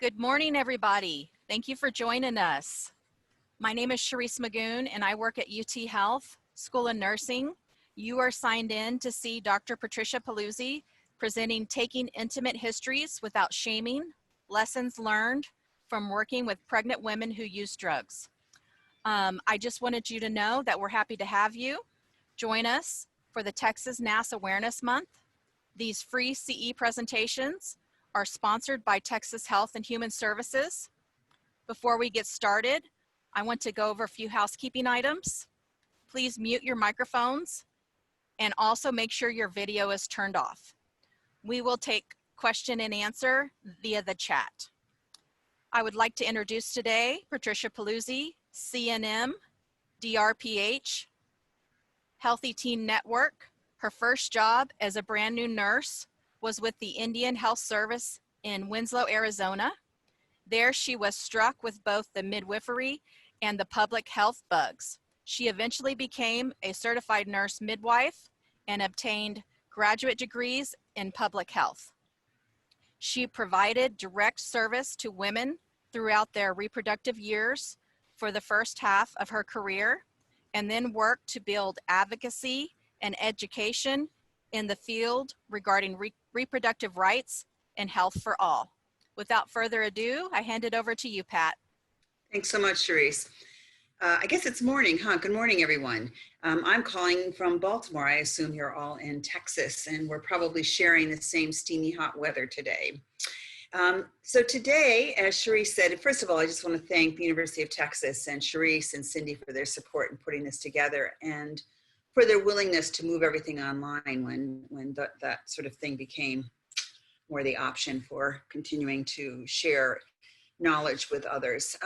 Good morning, everybody. Thank you for joining us. My name is Sharice Magoon, and I work at UT Health School of Nursing. You are signed in to see Dr. Patricia Paluzzi presenting Taking Intimate Histories Without Shaming, Lessons Learned from Working with Pregnant Women Who Use Drugs. I just wanted you to know that we're happy to have you join us for the Texas NAS Awareness Month. These free CE presentations are sponsored by Texas Health and Human Services. Before we get started, I want to go over a few housekeeping items. Please mute your microphones and also make sure your video is turned off. We will take question and answer via the chat. I would like to introduce today Patricia Paluzzi, CNM, DrPH, Healthy Teen Network. Her first job as a brand new nurse was with the Indian Health Service in Winslow, Arizona. There she was struck with both the midwifery and the public health bugs. She eventually became a certified nurse midwife and obtained graduate degrees in public health. She provided direct service to women throughout their reproductive years for the first half of her career, and then worked to build advocacy and education in the field regarding reproductive rights and health for all. Without further ado, I hand it over to you, Pat. Thanks so much, Sharice. I guess it's morning, huh? Good morning, everyone. I'm calling from Baltimore. I assume you're all in Texas, and we're probably sharing the same steamy hot weather today. So today, as Sharice said, first of all, I just want to thank the University of Texas and Sharice and Cindy for their support in putting this together and for their willingness to move everything online when that sort of thing became more the option for continuing to share knowledge with others.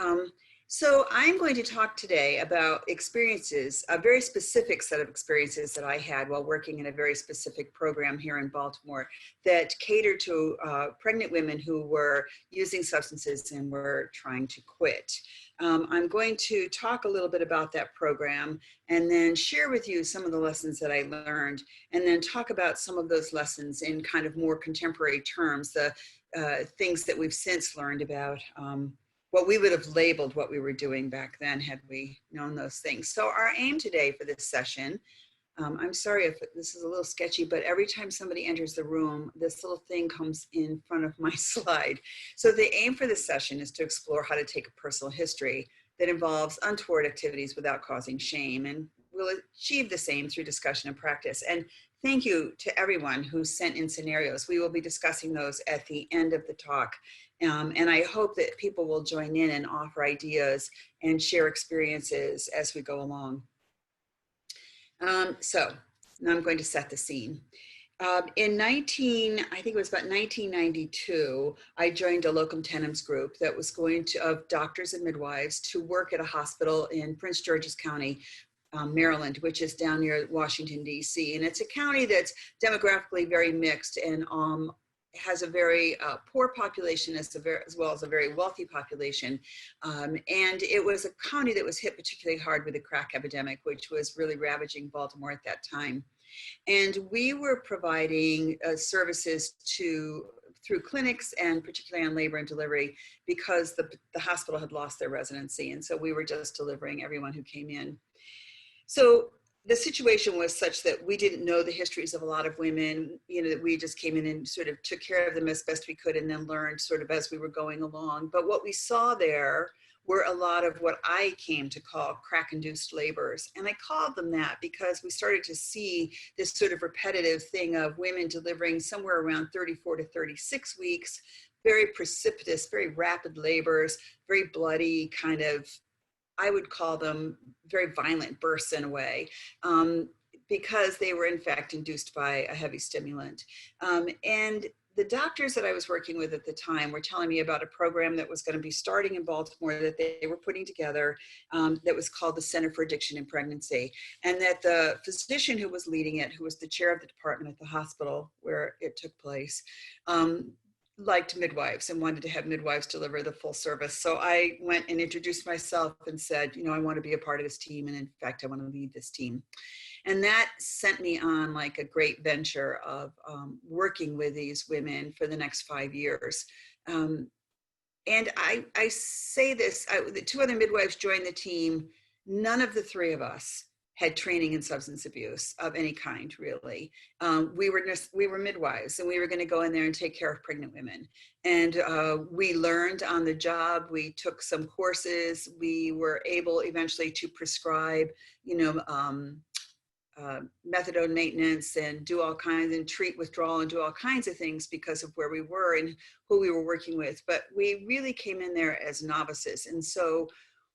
So I'm going to talk today about experiences, a very specific set of experiences that I had while working in a very specific program here in Baltimore that catered to pregnant women who were using substances and were trying to quit. I'm going to talk a little bit about that program and then share with you some of the lessons that I learned, and then talk about some of those lessons in kind of more contemporary terms, the things that we've since learned about what we would have labeled what we were doing back then had we known those things. So our aim today for this session, I'm sorry if this is a little sketchy, but every time somebody enters the room, this little thing comes in front of my slide. So the aim for this session is to explore how to take a personal history that involves untoward activities without causing shame, and we'll achieve the same through discussion and practice. And thank you to everyone who sent in scenarios. We will be discussing those at the end of the talk. And I hope that people will join in and offer ideas and share experiences as we go along. So now I'm going to set the scene. I think it was about 1992, I joined a locum tenens group that was going to, of doctors and midwives, to work at a hospital in Prince George's County, Maryland, which is down near Washington, D.C. And it's a county that's demographically very mixed and has a very poor population as well as a very wealthy population. And it was a county that was hit particularly hard with the crack epidemic, which was really ravaging Baltimore at that time. And we were providing services through clinics, and particularly on labor and delivery, because the hospital had lost their residency. And so we were just delivering everyone who came in. So the situation was such that we didn't know the histories of a lot of women, that we just came in and sort of took care of them as best we could and then learned sort of as we were going along. But what we saw there were a lot of what I came to call crack-induced labors. And I called them that because we started to see this sort of repetitive thing of women delivering somewhere around 34 to 36 weeks, very precipitous, very rapid labors, very bloody kind of, I would call them very violent bursts in a way, because they were in fact induced by a heavy stimulant. And the doctors that I was working with at the time were telling me about a program that was going to be starting in Baltimore that they were putting together, that was called the Center for Addiction and Pregnancy. And that the physician who was leading it, who was the chair of the department at the hospital where it took place, liked midwives and wanted to have midwives deliver the full service. So I went and introduced myself and said, I want to be a part of this team. And in fact, I want to lead this team. And that sent me on like a great venture of working with these women for the next 5 years. And I say this, the two other midwives joined the team. None of the three of us had training in substance abuse of any kind, really. We were midwives, and we were going to go in there and take care of pregnant women. And we learned on the job. We took some courses. We were able eventually to prescribe, you know, methadone maintenance and do all kinds and treat withdrawal and do all kinds of things because of where we were and who we were working with. But we really came in there as novices. And so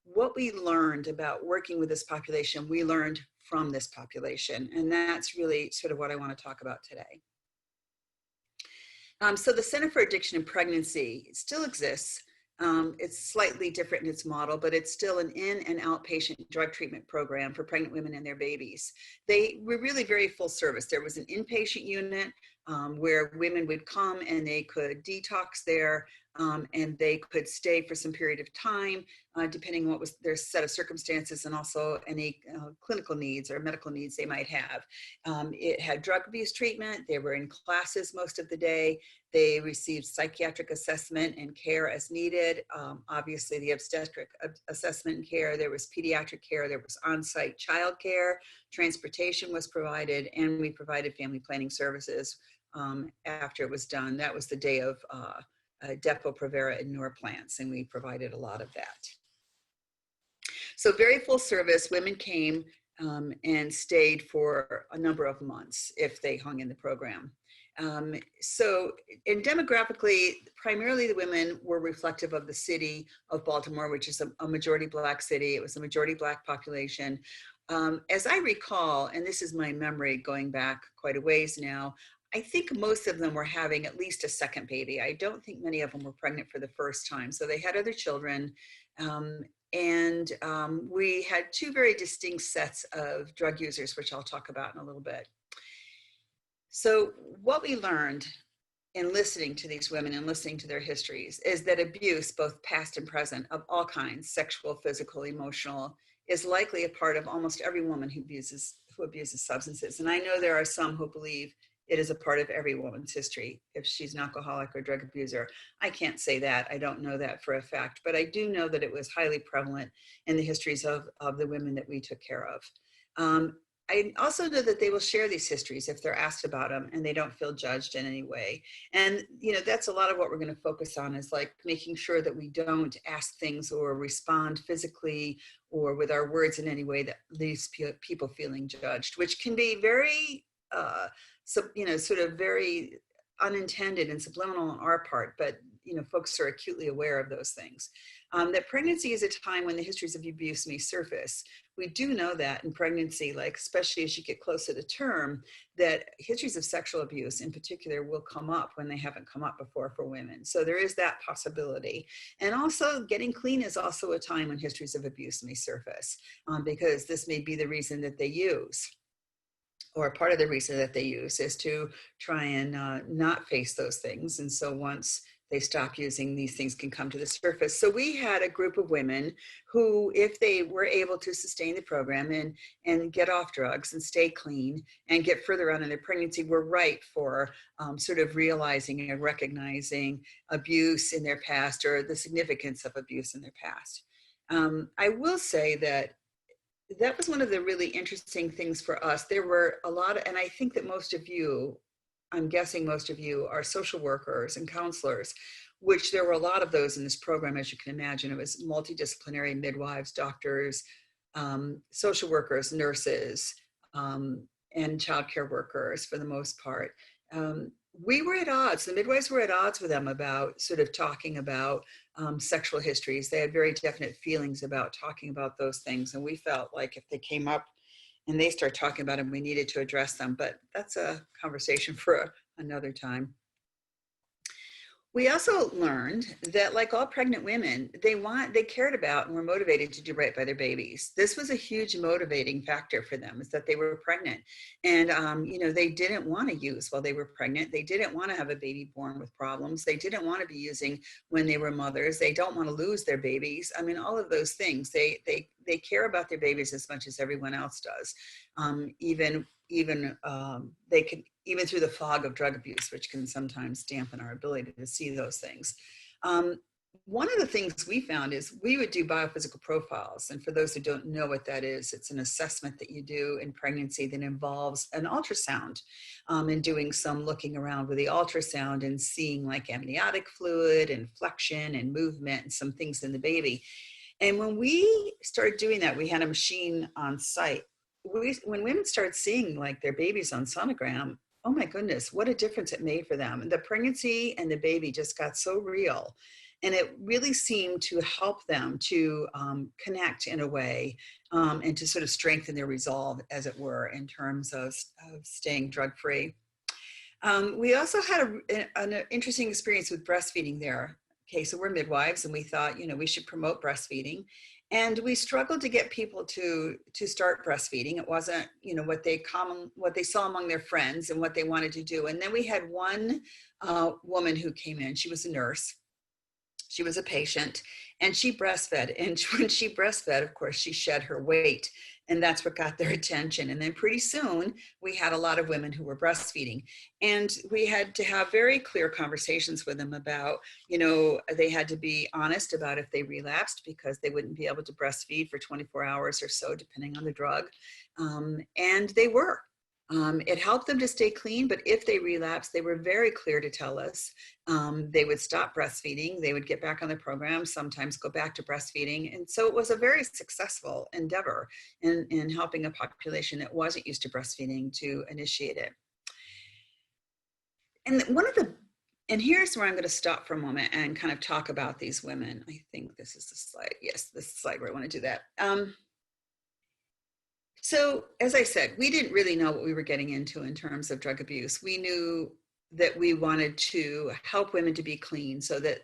what we learned about working with this population, we learned from this population. And that's really sort of what I want to talk about today. So the Center for Addiction and Pregnancy still exists. It's slightly different in its model, but it's still an in and outpatient drug treatment program for pregnant women and their babies. They were really very full service. There was an inpatient unit where women would come and they could detox there, and they could stay for some period of time, depending on what was their set of circumstances and also any clinical needs or medical needs they might have. It had drug abuse treatment. They were in classes most of the day. They received psychiatric assessment and care as needed. Obviously, the obstetric assessment and care. There was pediatric care. There was on-site child care. Transportation was provided, and we provided family planning services after it was done. That was the day of Depo-Provera and Norplants, and we provided a lot of that. So very full service. Women came and stayed for a number of months if they hung in the program. And demographically, primarily the women were reflective of the city of Baltimore, which is a majority Black city. It was a majority Black population. As I recall, and this is my memory going back quite a ways now, I think most of them were having at least a second baby. I don't think many of them were pregnant for the first time. So they had other children. We had two very distinct sets of drug users, which I'll talk about in a little bit. So what we learned in listening to these women and listening to their histories is that abuse, both past and present, of all kinds, sexual, physical, emotional, is likely a part of almost every woman who abuses substances. And I know there are some who believe it is a part of every woman's history if she's an alcoholic or drug abuser. I can't say that. I don't know that for a fact, but I do know that it was highly prevalent in the histories of the women that we took care of. I also know that they will share these histories if they're asked about them and they don't feel judged in any way. And, you know, that's a lot of what we're going to focus on is like making sure that we don't ask things or respond physically or with our words in any way that leaves people feeling judged, which can be very, sort of very unintended and subliminal on our part, but, you know, folks are acutely aware of those things. That pregnancy is a time when the histories of abuse may surface. We do know that in pregnancy, like especially as you get closer to term, that histories of sexual abuse in particular will come up when they haven't come up before for women. So there is that possibility. And also getting clean is also a time when histories of abuse may surface because this may be the reason that they use, or part of the reason that they use is to try and not face those things. And so once they stop using, these things can come to the surface. So we had a group of women who, if they were able to sustain the program and get off drugs and stay clean and get further on in their pregnancy, were ripe for sort of realizing and recognizing abuse in their past or the significance of abuse in their past. I will say that was one of the really interesting things for us. There were a lot of, and I think that most of you, I'm guessing most of you are social workers and counselors, which there were a lot of those in this program, as you can imagine. It was multidisciplinary midwives, doctors, social workers, nurses, and childcare workers for the most part. We were at odds. The midwives were at odds with them about sort of talking about sexual histories. They had very definite feelings about talking about those things. And we felt like if they came up and they start talking about them, we needed to address them. But that's a conversation for another time. We also learned that, like all pregnant women, they cared about and were motivated to do right by their babies. This was a huge motivating factor for them, is that they were pregnant. And, they didn't want to use while they were pregnant. They didn't want to have a baby born with problems. They didn't want to be using when they were mothers. They don't want to lose their babies. I mean, all of those things. They care about their babies as much as everyone else does. They can, even through the fog of drug abuse, which can sometimes dampen our ability to see those things. one of the things we found is we would do biophysical profiles. And for those who don't know what that is, it's an assessment that you do in pregnancy that involves an ultrasound, and doing some looking around with the ultrasound and seeing like amniotic fluid and flexion and movement and some things in the baby. And when we started doing that, we had a machine on site. When women started seeing like their babies on sonogram, oh my goodness, what a difference it made for them. The pregnancy and the baby just got so real. And it really seemed to help them to connect in a way, and to sort of strengthen their resolve, as it were, in terms of staying drug-free. We also had an interesting experience with breastfeeding there. Okay, so we're midwives, and we thought, we should promote breastfeeding. And we struggled to get people to start breastfeeding. It wasn't, what they saw among their friends and what they wanted to do. And then we had one woman who came in. She was a nurse. She was a patient, and she breastfed. And when she breastfed, of course, she shed her weight, and that's what got their attention. And then pretty soon we had a lot of women who were breastfeeding, and we had to have very clear conversations with them about, they had to be honest about if they relapsed, because they wouldn't be able to breastfeed for 24 hours or so, depending on the drug. And they were. It helped them to stay clean, but if they relapsed, they were very clear to tell us. They would stop breastfeeding, they would get back on the program, sometimes go back to breastfeeding. And so it was a very successful endeavor in helping a population that wasn't used to breastfeeding to initiate it. And here's where I'm going to stop for a moment and kind of talk about these women. I think this is the slide. Yes, this is the slide where I want to do that. So as I said, we didn't really know what we were getting into in terms of drug abuse. We knew that we wanted to help women to be clean so that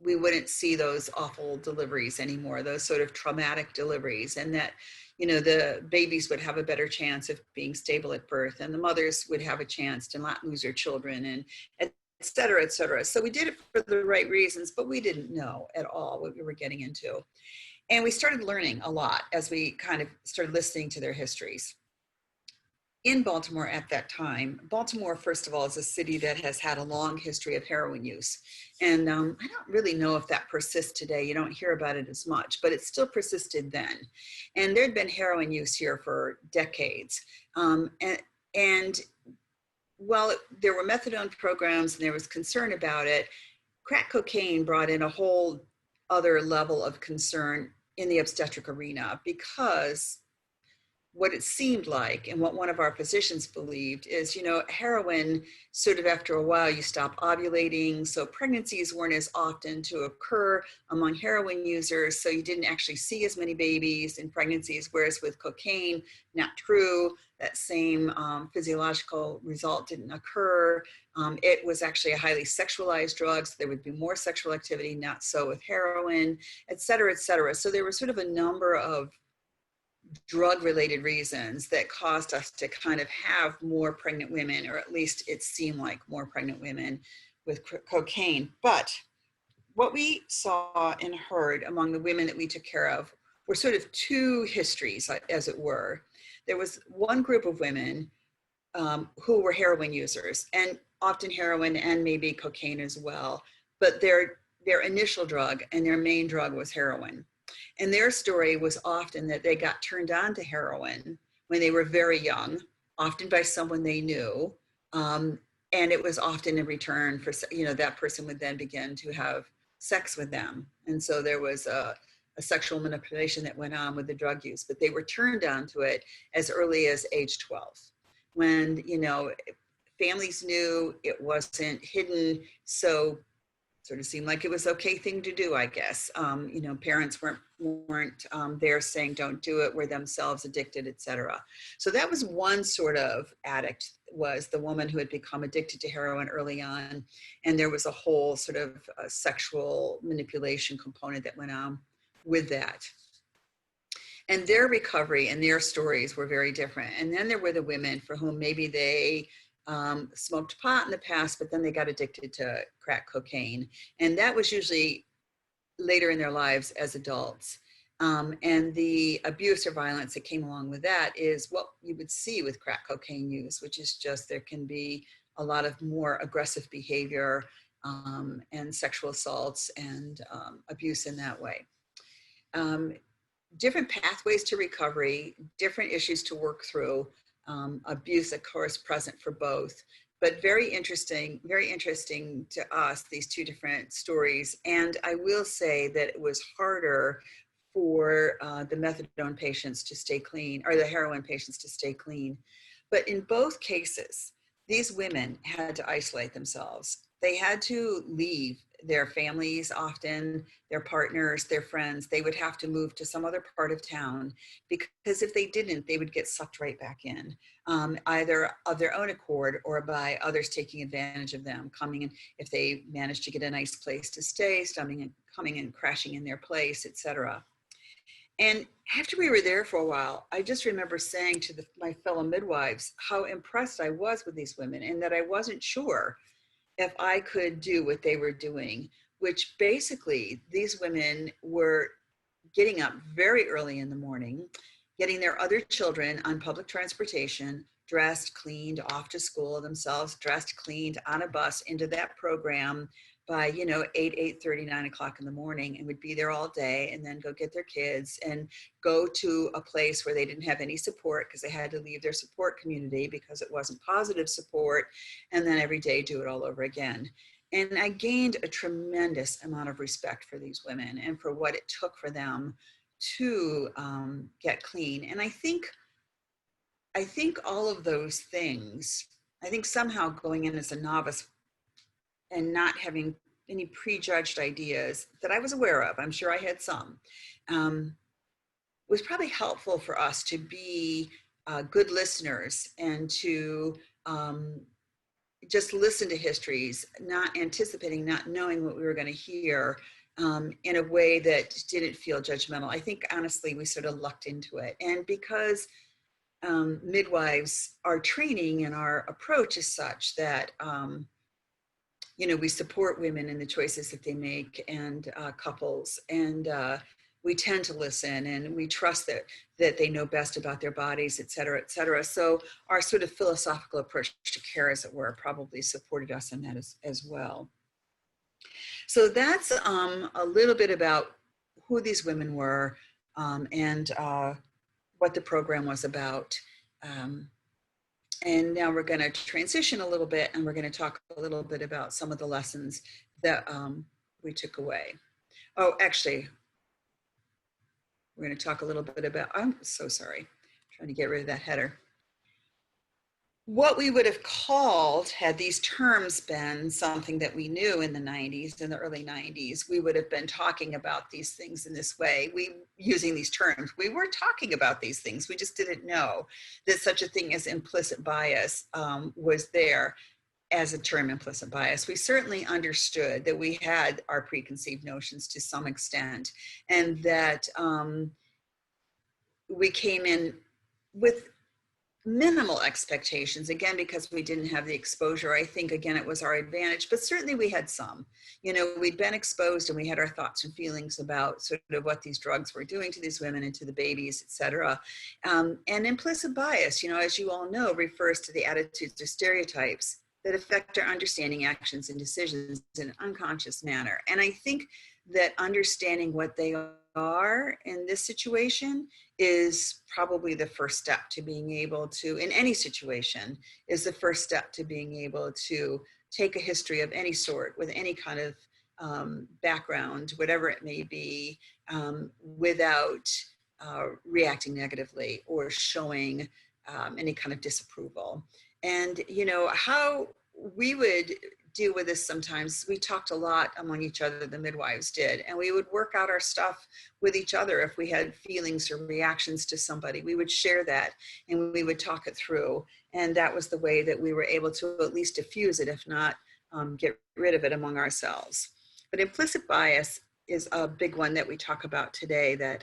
we wouldn't see those awful deliveries anymore, those sort of traumatic deliveries, and that, the babies would have a better chance of being stable at birth, and the mothers would have a chance to not lose their children, and et cetera, et cetera. So we did it for the right reasons, but we didn't know at all what we were getting into. And we started learning a lot as we kind of started listening to their histories. In Baltimore at that time, Baltimore, first of all, is a city that has had a long history of heroin use. And I don't really know if that persists today. You don't hear about it as much, but it still persisted then. And there'd been heroin use here for decades. And while there were methadone programs and there was concern about it, crack cocaine brought in a whole other level of concern in the obstetric arena, because what it seemed like, and what one of our physicians believed, is, heroin, sort of after a while, you stop ovulating. So pregnancies weren't as often to occur among heroin users. So you didn't actually see as many babies in pregnancies, whereas with cocaine, not true. That same physiological result didn't occur. It was actually a highly sexualized drug, so there would be more sexual activity, not so with heroin, et cetera, et cetera. So there were sort of a number of drug-related reasons that caused us to kind of have more pregnant women, or at least it seemed like more pregnant women with cocaine. But what we saw and heard among the women that we took care of were sort of two histories, as it were. There was one group of women who were heroin users, and often heroin and maybe cocaine as well, but their initial drug and their main drug was heroin. And their story was often that they got turned on to heroin when they were very young, often by someone they knew. And it was often in return for, that person would then begin to have sex with them. And so there was a sexual manipulation that went on with the drug use, but they were turned on to it as early as age 12, when, families knew, it wasn't hidden. So sort of seemed like it was okay thing to do, I guess. Parents weren't there saying don't do it, were themselves addicted, etc. So that was one sort of addict, was the woman who had become addicted to heroin early on, and there was a whole sort of sexual manipulation component that went on with that. And their recovery and their stories were very different. And then there were the women for whom maybe they smoked pot in the past, but then they got addicted to crack cocaine. And that was usually later in their lives as adults. And the abuse or violence that came along with that is what you would see with crack cocaine use, which is just, there can be a lot of more aggressive behavior, and sexual assaults and abuse in that way. Different pathways to recovery, different issues to work through, abuse, of course, present for both. But very interesting to us, these two different stories. And I will say that it was harder for the methadone patients to stay clean, or the heroin patients to stay clean. But in both cases, these women had to isolate themselves. They had to leave their families, often their partners, their friends. They would have to move to some other part of town, because if they didn't, they would get sucked right back in, either of their own accord or by others taking advantage of them, coming in if they managed to get a nice place to stay, coming and crashing in their place, etc. And after we were there for a while, I just remember saying to my fellow midwives how impressed I was with these women, and that I wasn't sure if I could do what they were doing, which basically these women were getting up very early in the morning, getting their other children on public transportation, dressed, cleaned, off to school, themselves dressed, cleaned, on a bus into that program by 8:30, 9 o'clock in the morning, and would be there all day, and then go get their kids and go to a place where they didn't have any support, because they had to leave their support community because it wasn't positive support, and then every day do it all over again. And I gained a tremendous amount of respect for these women and for what it took for them to get clean. And I think all of those things, I think somehow going in as a novice and not having any prejudged ideas that I was aware of, I'm sure I had some, was probably helpful for us to be good listeners and to just listen to histories, not anticipating, not knowing what we were going to hear, in a way that didn't feel judgmental. I think honestly we sort of lucked into it. And because midwives, our training and our approach is such that we support women in the choices that they make, and couples, and we tend to listen, and we trust that they know best about their bodies, et cetera, et cetera. So our sort of philosophical approach to care, as it were, probably supported us in that as well. So that's a little bit about who these women were, and what the program was about. And now we're going to transition a little bit, and we're going to talk a little bit about some of the lessons that we took away. Oh, actually, we're going to talk a little bit about, I'm so sorry, I'm trying to get rid of that header. What we would have called, had these terms been something that we knew in the 90s, in the early 90s, we would have been talking about these things in this way, using these terms. We were talking about these things. We just didn't know that such a thing as implicit bias was there as a term, implicit bias. We certainly understood that we had our preconceived notions to some extent, and that we came in with minimal expectations, again, because we didn't have the exposure. I think, again, it was our advantage, but certainly we had some. We'd been exposed, and we had our thoughts and feelings about sort of what these drugs were doing to these women and to the babies, et cetera. And implicit bias, as you all know, refers to the attitudes or stereotypes that affect our understanding, actions, and decisions in an unconscious manner. And I think that understanding what they are in this situation is probably the first step to being able to, in any situation, is the first step to being able to take a history of any sort, with any kind of background, whatever it may be, without reacting negatively or showing any kind of disapproval. And, how we would deal with this sometimes, we talked a lot among each other, the midwives did, and we would work out our stuff with each other. If we had feelings or reactions to somebody, we would share that, and we would talk it through. And that was the way that we were able to at least diffuse it, if not get rid of it among ourselves. But implicit bias is a big one that we talk about today, that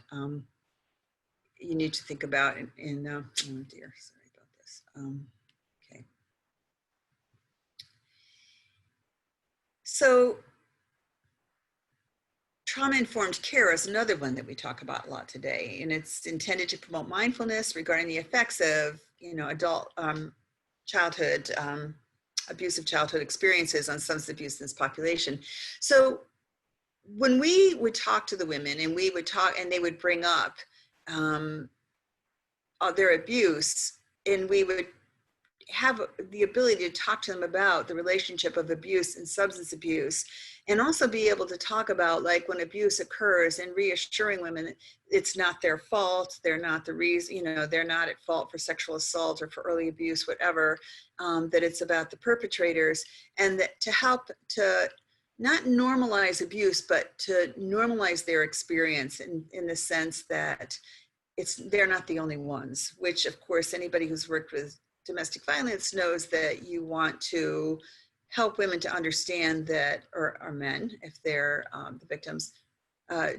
you need to think about oh dear, sorry about this. Okay. So trauma-informed care is another one that we talk about a lot today, and it's intended to promote mindfulness regarding the effects of, adult childhood abusive childhood experiences on substance abuse in this population. So when we would talk to the women and we would talk and they would bring up their abuse, and we would have the ability to talk to them about the relationship of abuse and substance abuse, and also be able to talk about, like, when abuse occurs, and reassuring women it's not their fault, they're not the reason, you know, they're not at fault for sexual assault or for early abuse, whatever, that it's about the perpetrators, and that to help to not normalize abuse, but to normalize their experience in the sense that they're not the only ones, which of course anybody who's worked with domestic violence knows that you want to help women to understand that, or men, if they're the victims,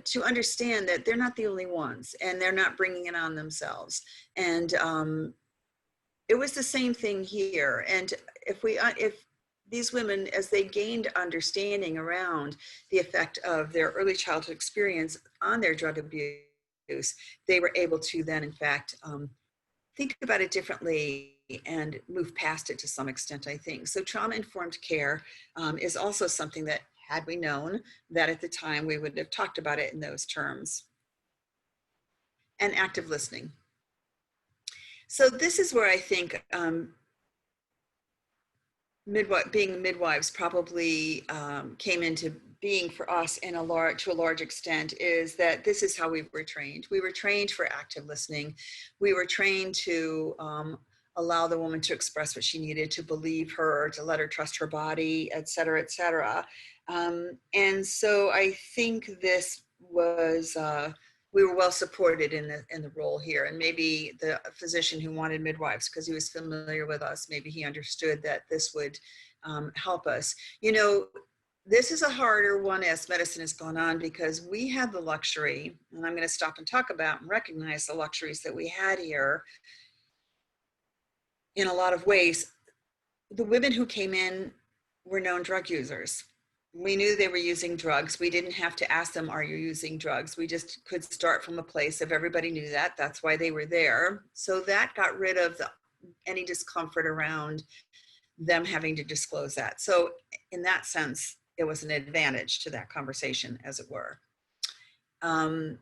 to understand that they're not the only ones and they're not bringing it on themselves. And it was the same thing here. And if these women, as they gained understanding around the effect of their early childhood experience on their drug abuse, they were able to then, in fact, think about it differently and move past it to some extent, I think. So trauma-informed care is also something that, had we known that at the time, we would have talked about it in those terms. And active listening. So this is where I think being midwives probably came into being for us to a large extent, is that this is how we were trained. We were trained for active listening. We were trained to allow the woman to express what she needed, to believe her, to let her trust her body, et cetera, et cetera. And so I think this was, we were well supported in the role here. And maybe the physician who wanted midwives, because he was familiar with us, maybe he understood that this would help us. You know, this is a harder one as medicine has gone on, because we had the luxury, and I'm going to stop and talk about and recognize the luxuries that we had here in a lot of ways. The women who came in were known drug users. We knew they were using drugs. We didn't have to ask them, are you using drugs? We just could start from a place of everybody knew that. That's why they were there. So that got rid of any discomfort around them having to disclose that. So in that sense, it was an advantage to that conversation, as it were. And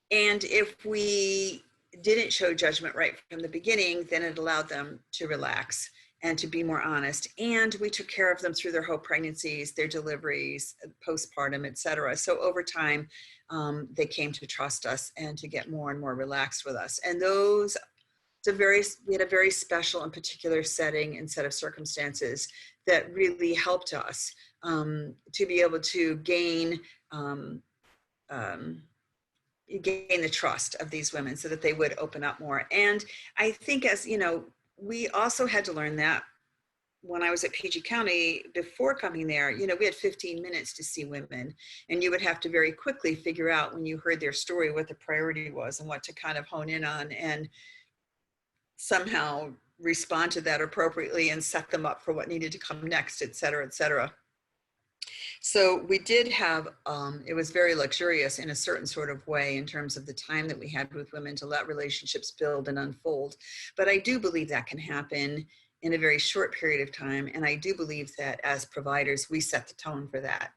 if we didn't show judgment right from the beginning, then it allowed them to relax and to be more honest. And we took care of them through their whole pregnancies, their deliveries, postpartum, et cetera. So over time, they came to trust us and to get more and more relaxed with us. And we had a very special and particular setting and set of circumstances that really helped us to be able to gain the trust of these women so that they would open up more. And I think, as you know, we also had to learn that when I was at PG County, before coming there, you know, we had 15 minutes to see women, and you would have to very quickly figure out, when you heard their story, what the priority was and what to kind of hone in on, and somehow respond to that appropriately and set them up for what needed to come next, et cetera, et cetera. So we did have, it was very luxurious in a certain sort of way in terms of the time that we had with women to let relationships build and unfold. But I do believe that can happen in a very short period of time. And I do believe that as providers, we set the tone for that,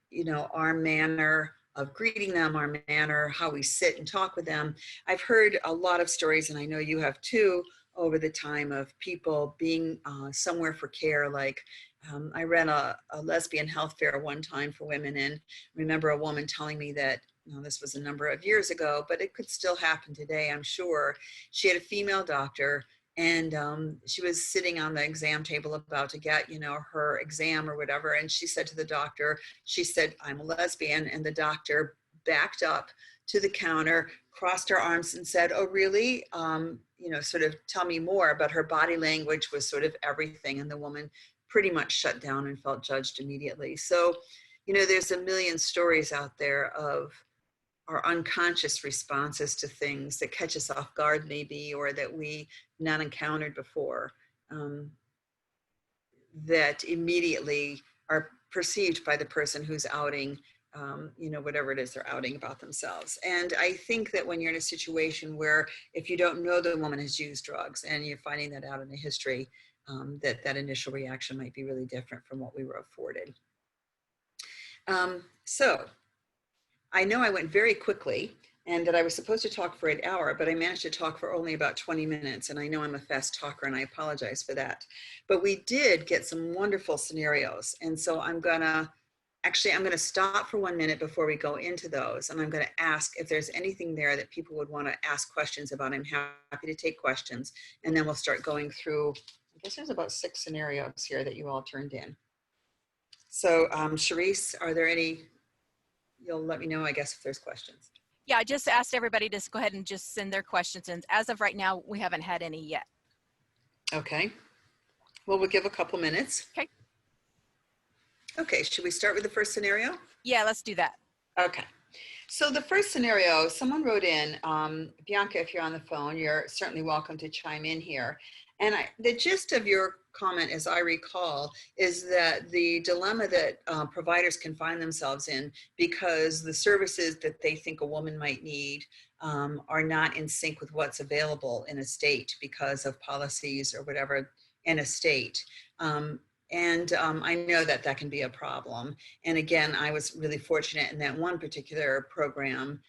you know, our manner of greeting them, our manner, how we sit and talk with them. I've heard a lot of stories, and I know you have too, over the time, of people being somewhere for care. Like I ran a lesbian health fair one time for women, and remember a woman telling me that, you know, this was a number of years ago, but it could still happen today, I'm sure. She had a female doctor, and she was sitting on the exam table about to get, you know, her exam or whatever. And she said to the doctor, she said, "I'm a lesbian." And the doctor backed up to the counter, crossed her arms and said, "Oh, really? You know, sort of tell me more." But her body language was sort of everything. And the woman pretty much shut down and felt judged immediately. So, you know, there's a million stories out there of our unconscious responses to things that catch us off guard, maybe, or that we not encountered before, that immediately are perceived by the person who's outing whatever it is they're outing about themselves. And I think that when you're in a situation where if you don't know the woman has used drugs and you're finding that out in the history, that initial reaction might be really different from what we were afforded. So I know I went very quickly and that I was supposed to talk for an hour, but I managed to talk for only about 20 minutes. And I know I'm a fast talker and I apologize for that. But we did get some wonderful scenarios. And so I'm going to stop for 1 minute before we go into those. And I'm going to ask if there's anything there that people would want to ask questions about. I'm happy to take questions. And then we'll start going through, I guess there's about 6 scenarios here that you all turned in. So Charisse, are there any, you'll let me know, I guess, if there's questions. Yeah, I just asked everybody to go ahead and just send their questions. And as of right now, we haven't had any yet. Okay. Well, we'll give a couple minutes. Okay. Okay, should we start with the first scenario? Yeah, let's do that. Okay. So the first scenario, someone wrote in, Bianca, if you're on the phone, you're certainly welcome to chime in here. And the gist of your comment, as I recall, is that the dilemma that providers can find themselves in because the services that they think a woman might need are not in sync with what's available in a state because of policies or whatever in a state. I know that that can be a problem. And again, I was really fortunate in that one particular program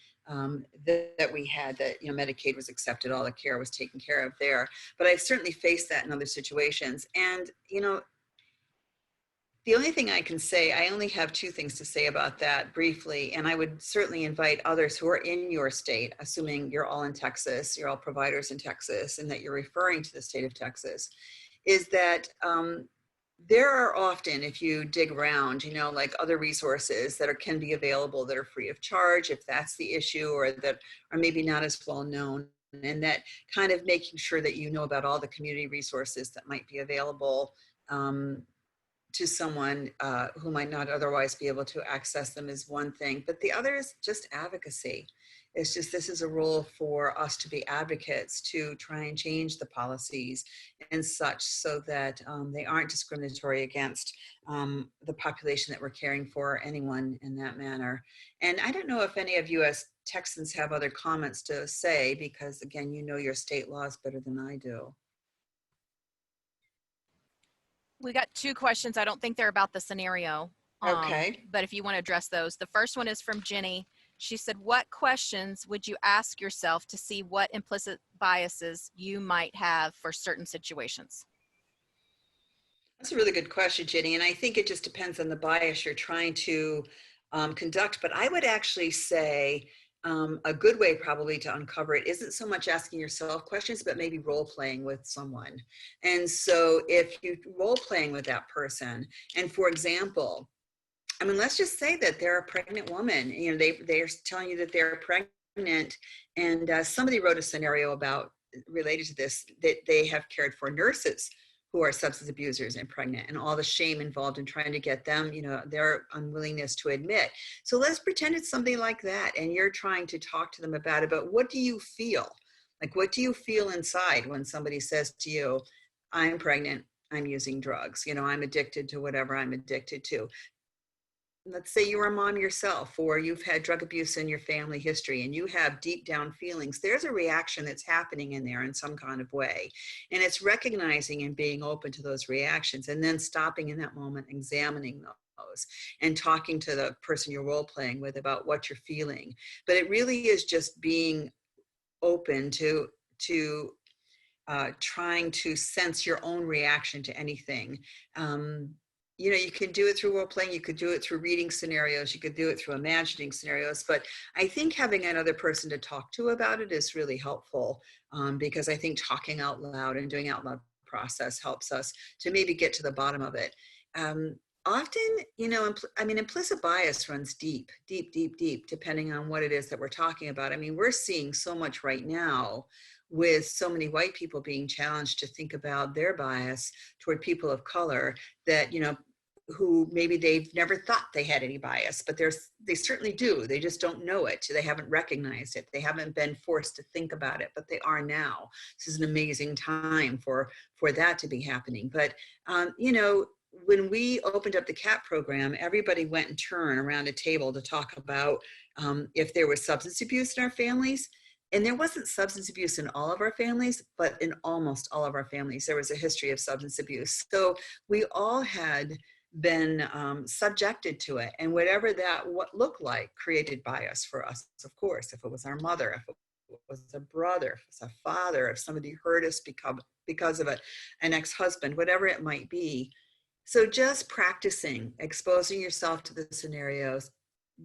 that we had that, Medicaid was accepted, all the care was taken care of there. But I've certainly faced that in other situations. And, the only thing I can say, I only have 2 things to say about that briefly. And I would certainly invite others who are in your state, assuming you're all in Texas, you're all providers in Texas, and that you're referring to the state of Texas, is that there are often, if you dig around, like other resources that can be available that are free of charge, if that's the issue, or that are maybe not as well known, and that kind of making sure that you know about all the community resources that might be available to someone who might not otherwise be able to access them is one thing. But the other is just advocacy. It's just, this is a role for us to be advocates to try and change the policies and such so that they aren't discriminatory against the population that we're caring for, anyone in that manner. And I don't know if any of you as Texans have other comments to say, because again, your state laws better than I do. We got 2 questions. I don't think they're about the scenario. Okay. But if you want to address those, the first one is from Jenny. She said, what questions would you ask yourself to see what implicit biases you might have for certain situations? That's a really good question, Jenny. And I think it just depends on the bias you're trying to conduct. But I would actually say a good way probably to uncover it isn't so much asking yourself questions, but maybe role playing with someone. And so if you role playing with that person, and for example, let's just say that they're a pregnant woman, they're telling you that they're pregnant, and somebody wrote a scenario related to this, that they have cared for nurses who are substance abusers and pregnant, and all the shame involved in trying to get them, their unwillingness to admit. So let's pretend it's something like that, and you're trying to talk to them about it, but what do you feel? Like, what do you feel inside when somebody says to you, I'm pregnant, I'm using drugs, I'm addicted to whatever I'm addicted to? Let's say you're a mom yourself, or you've had drug abuse in your family history and you have deep down feelings. There's a reaction that's happening in there in some kind of way. And it's recognizing and being open to those reactions, and then stopping in that moment, examining those, and talking to the person you're role playing with about what you're feeling. But it really is just being open to trying to sense your own reaction to anything. You can do it through role playing, you could do it through reading scenarios, you could do it through imagining scenarios, but I think having another person to talk to about it is really helpful, because I think talking out loud and doing out loud process helps us to maybe get to the bottom of it. Often, implicit bias runs deep, depending on what it is that we're talking about. We're seeing so much right now with so many white people being challenged to think about their bias toward people of color that, who maybe they've never thought they had any bias, but they certainly do. They just don't know it. They haven't recognized it. They haven't been forced to think about it, but they are now. This is an amazing time for that to be happening. But, when we opened up the CAP program, everybody went in turn around a table to talk about if there was substance abuse in our families. And there wasn't substance abuse in all of our families, but in almost all of our families, there was a history of substance abuse. So we all had been subjected to it. And whatever that looked like created bias for us, of course. If it was our mother, if it was a brother, if it was a father, if somebody hurt us because of an ex-husband, whatever it might be. So just practicing, exposing yourself to the scenarios,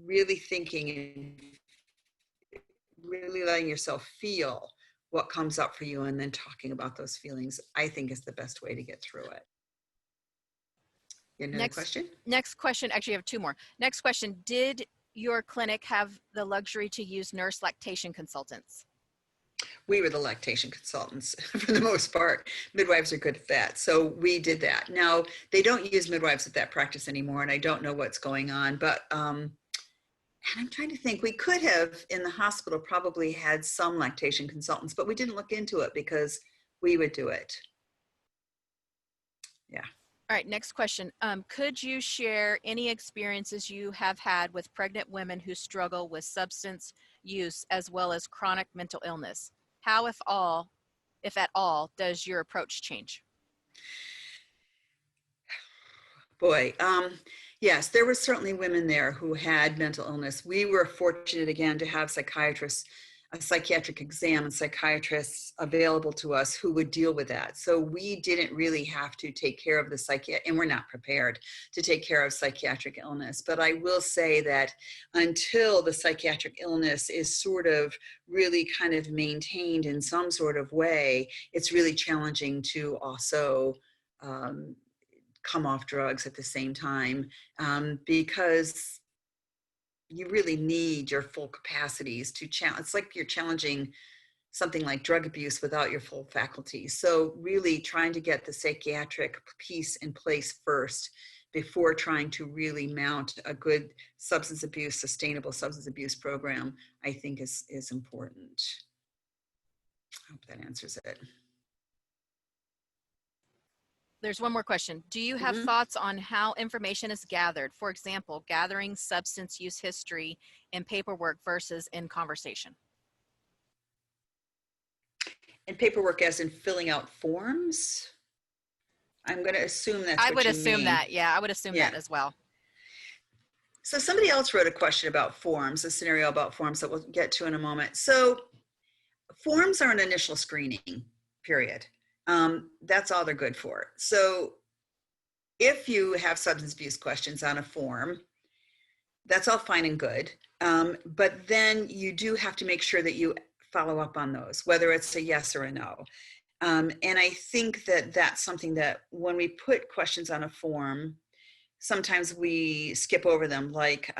really thinking and really letting yourself feel what comes up for you and then talking about those feelings, I think is the best way to get through it. Another question? Next question, actually I have two more. Next question, did your clinic have the luxury to use nurse lactation consultants? We were the lactation consultants for the most part. Midwives are good at that. So we did that. Now, they don't use midwives at that practice anymore, and I don't know what's going on, but and I'm trying to think, we could have in the hospital probably had some lactation consultants, but we didn't look into it because we would do it. Yeah. All right, next question. Could you share any experiences you have had with pregnant women who struggle with substance use as well as chronic mental illness? How, if at all, does your approach change? Boy, yes, there were certainly women there who had mental illness. We were fortunate again to have psychiatrists, a psychiatric exam and psychiatrists available to us who would deal with that. So we didn't really have to take care of the psychiatric, and we're not prepared to take care of psychiatric illness. But I will say that until the psychiatric illness is sort of really kind of maintained in some sort of way, it's really challenging to also come off drugs at the same time, because you really need your full capacities to challenge. It's like you're challenging something like drug abuse without your full faculties. So really trying to get the psychiatric piece in place first before trying to really mount a good substance abuse, sustainable substance abuse program, I think is important. I hope that answers it. There's one more question. Do you have thoughts on how information is gathered? For example, gathering substance use history in paperwork versus in conversation. And paperwork as in filling out forms? I'm going to assume that's what you mean. I would assume that. Yeah, I would assume that as well. So somebody else wrote a question about forms, a scenario about forms that we'll get to in a moment. So forms are an initial screening, period. That's all they're good for. So if you have substance abuse questions on a form, that's all fine and good. But then you do have to make sure that you follow up on those, whether it's a yes or a no. And I think that that's something that when we put questions on a form, sometimes we skip over them. Like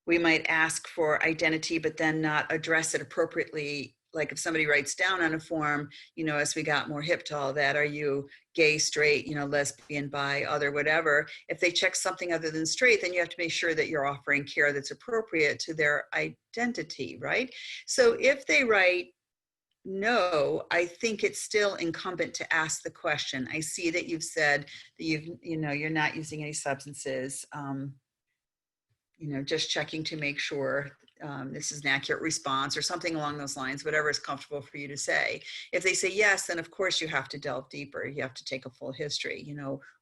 we might ask for identity, but then not address it appropriately. Like if somebody writes down on a form, you know, as we got more hip to all that, are you gay, straight, you know, lesbian, bi, other, whatever. If they check something other than straight, then you have to make sure that you're offering care that's appropriate to their identity, right? So if they write no, I think it's still incumbent to ask the question. I see that you've said that you're not using any substances, just checking to make sure this is an accurate response or something along those lines, whatever is comfortable for you to say. If they say yes, then of course you have to delve deeper. You have to take a full history.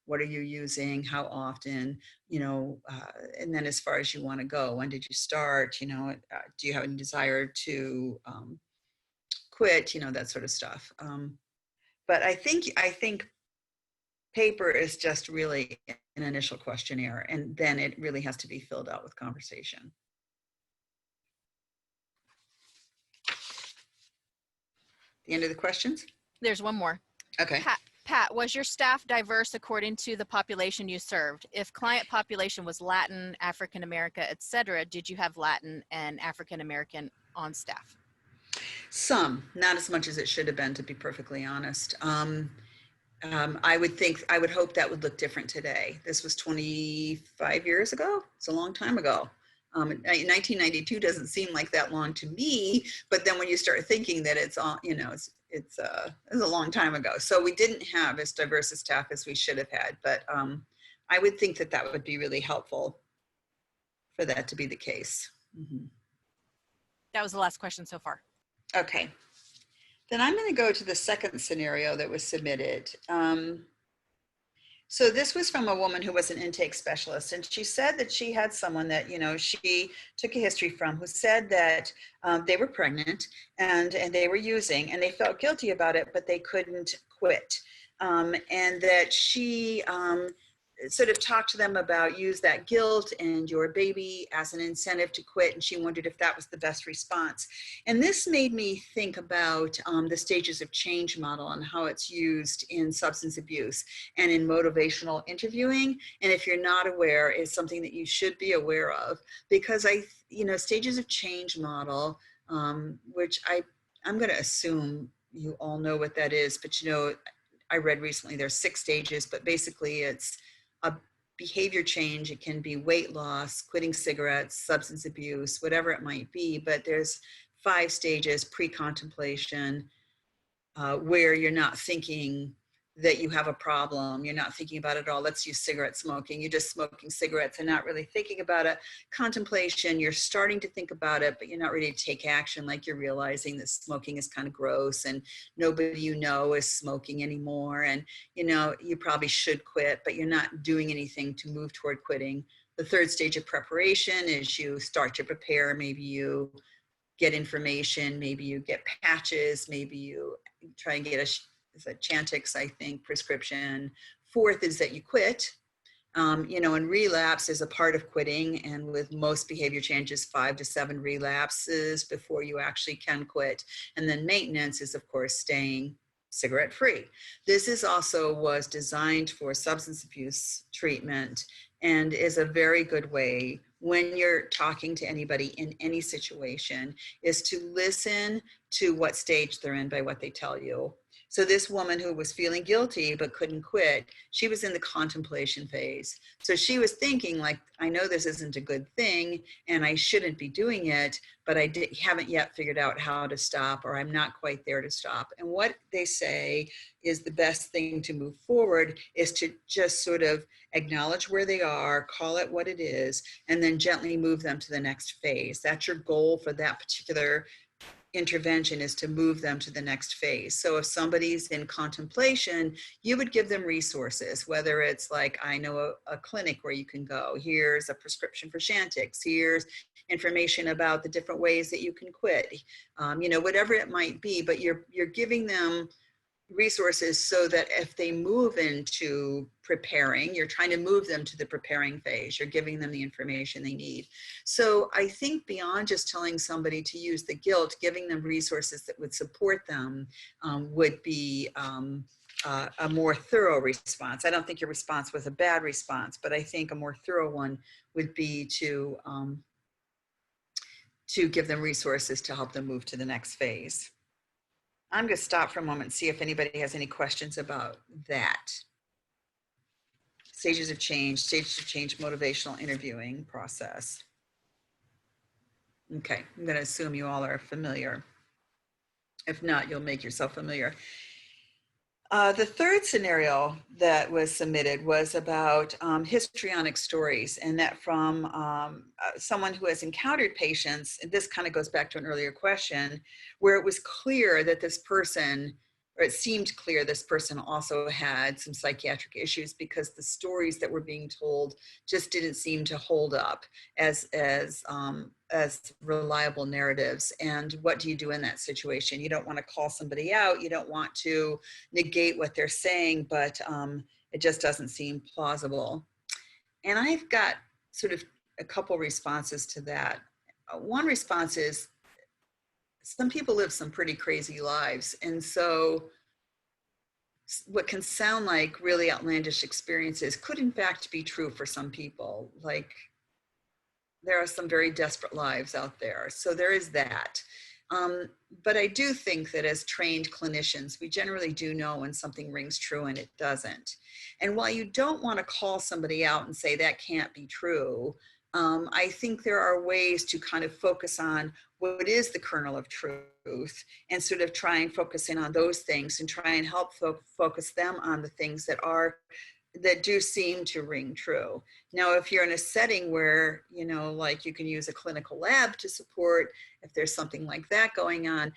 What are you using? How often? And then as far as you want to go, when did you start? Do you have any desire to quit? That sort of stuff. But I think paper is just really an initial questionnaire, and then it really has to be filled out with conversation. The end of the questions? There's one more. Okay. Pat, was your staff diverse according to the population you served? If client population was Latin, African American, etc., did you have Latin and African American on staff? Some, not as much as it should have been, to be perfectly honest. I would hope that would look different today. This was 25 years ago. It's a long time ago. 1992 doesn't seem like that long to me, but then when you start thinking that it's all, it's it was a long time ago. So we didn't have as diverse a staff as we should have had, but I would think that that would be really helpful for that to be the case. Mhm. That was the last question so far. Okay. Then I'm going to go to the second scenario that was submitted. So this was from a woman who was an intake specialist, and she said that she had someone that, you know, she took a history from, who said that they were pregnant and they were using, and they felt guilty about it, but they couldn't quit. And that she sort of talked to them about use that guilt and your baby as an incentive to quit, and she wondered if that was the best response. And this made me think about the stages of change model and how it's used in substance abuse and in motivational interviewing. And if you're not aware, it's something that you should be aware of, because stages of change model, which I'm going to assume you all know what that is, but I read recently there's 6 stages, but basically it's a behavior change. It can be weight loss, quitting cigarettes, substance abuse, whatever it might be, but there's 5 stages: pre-contemplation, where you're not thinking that you have a problem. You're not thinking about it at all. Let's use cigarette smoking. You're just smoking cigarettes and not really thinking about it. Contemplation, you're starting to think about it, but you're not ready to take action. Like, you're realizing that smoking is kind of gross and nobody you know is smoking anymore. And, you probably should quit, but you're not doing anything to move toward quitting. The 3rd stage of preparation is you start to prepare. Maybe you get information, maybe you get patches, maybe you try and get a Chantix, I think, prescription. 4th is that you quit. And relapse is a part of quitting. And with most behavior changes, 5 to 7 relapses before you actually can quit. And then maintenance is, of course, staying cigarette free. This was designed for substance abuse treatment and is a very good way, when you're talking to anybody in any situation, is to listen to what stage they're in by what they tell you. So this woman who was feeling guilty but couldn't quit, she was in the contemplation phase. So she was thinking, like, I know this isn't a good thing and I shouldn't be doing it, but I haven't yet figured out how to stop, or I'm not quite there to stop. And what they say is the best thing to move forward is to just sort of acknowledge where they are, call it what it is, and then gently move them to the next phase. That's your goal for that particular intervention, is to move them to the next phase. So if somebody's in contemplation, you would give them resources, whether it's like, I know a clinic where you can go, here's a prescription for Chantix, here's information about the different ways that you can quit, whatever it might be, but you're giving them resources so that if they move into preparing, you're trying to move them to the preparing phase. You're giving them the information they need. So I think beyond just telling somebody to use the guilt, giving them resources that would support them would be a more thorough response. I don't think your response was a bad response, but I think a more thorough one would be to give them resources to help them move to the next phase. I'm going to stop for a moment and see if anybody has any questions about that. Stages of change, motivational interviewing process. Okay, I'm going to assume you all are familiar. If not, you'll make yourself familiar. The 3rd scenario that was submitted was about histrionic stories, and that from someone who has encountered patients, and this kind of goes back to an earlier question, where it was clear that this person, or it seemed clear this person also had some psychiatric issues, because the stories that were being told just didn't seem to hold up as reliable narratives. And what do you do in that situation? You don't want to call somebody out. You don't want to negate what they're saying, but it just doesn't seem plausible. And I've got sort of a couple responses to that. One response is, some people live some pretty crazy lives. And so what can sound like really outlandish experiences could in fact be true for some people. Like, there are some very desperate lives out there. So there is that. But I do think that as trained clinicians, we generally do know when something rings true and it doesn't. And while you don't want to call somebody out and say that can't be true, I think there are ways to kind of focus on what is the kernel of truth and sort of try and focus in on those things and try and help focus them on the things that do seem to ring true. Now, if you're in a setting where, like you can use a clinical lab to support, if there's something like that going on,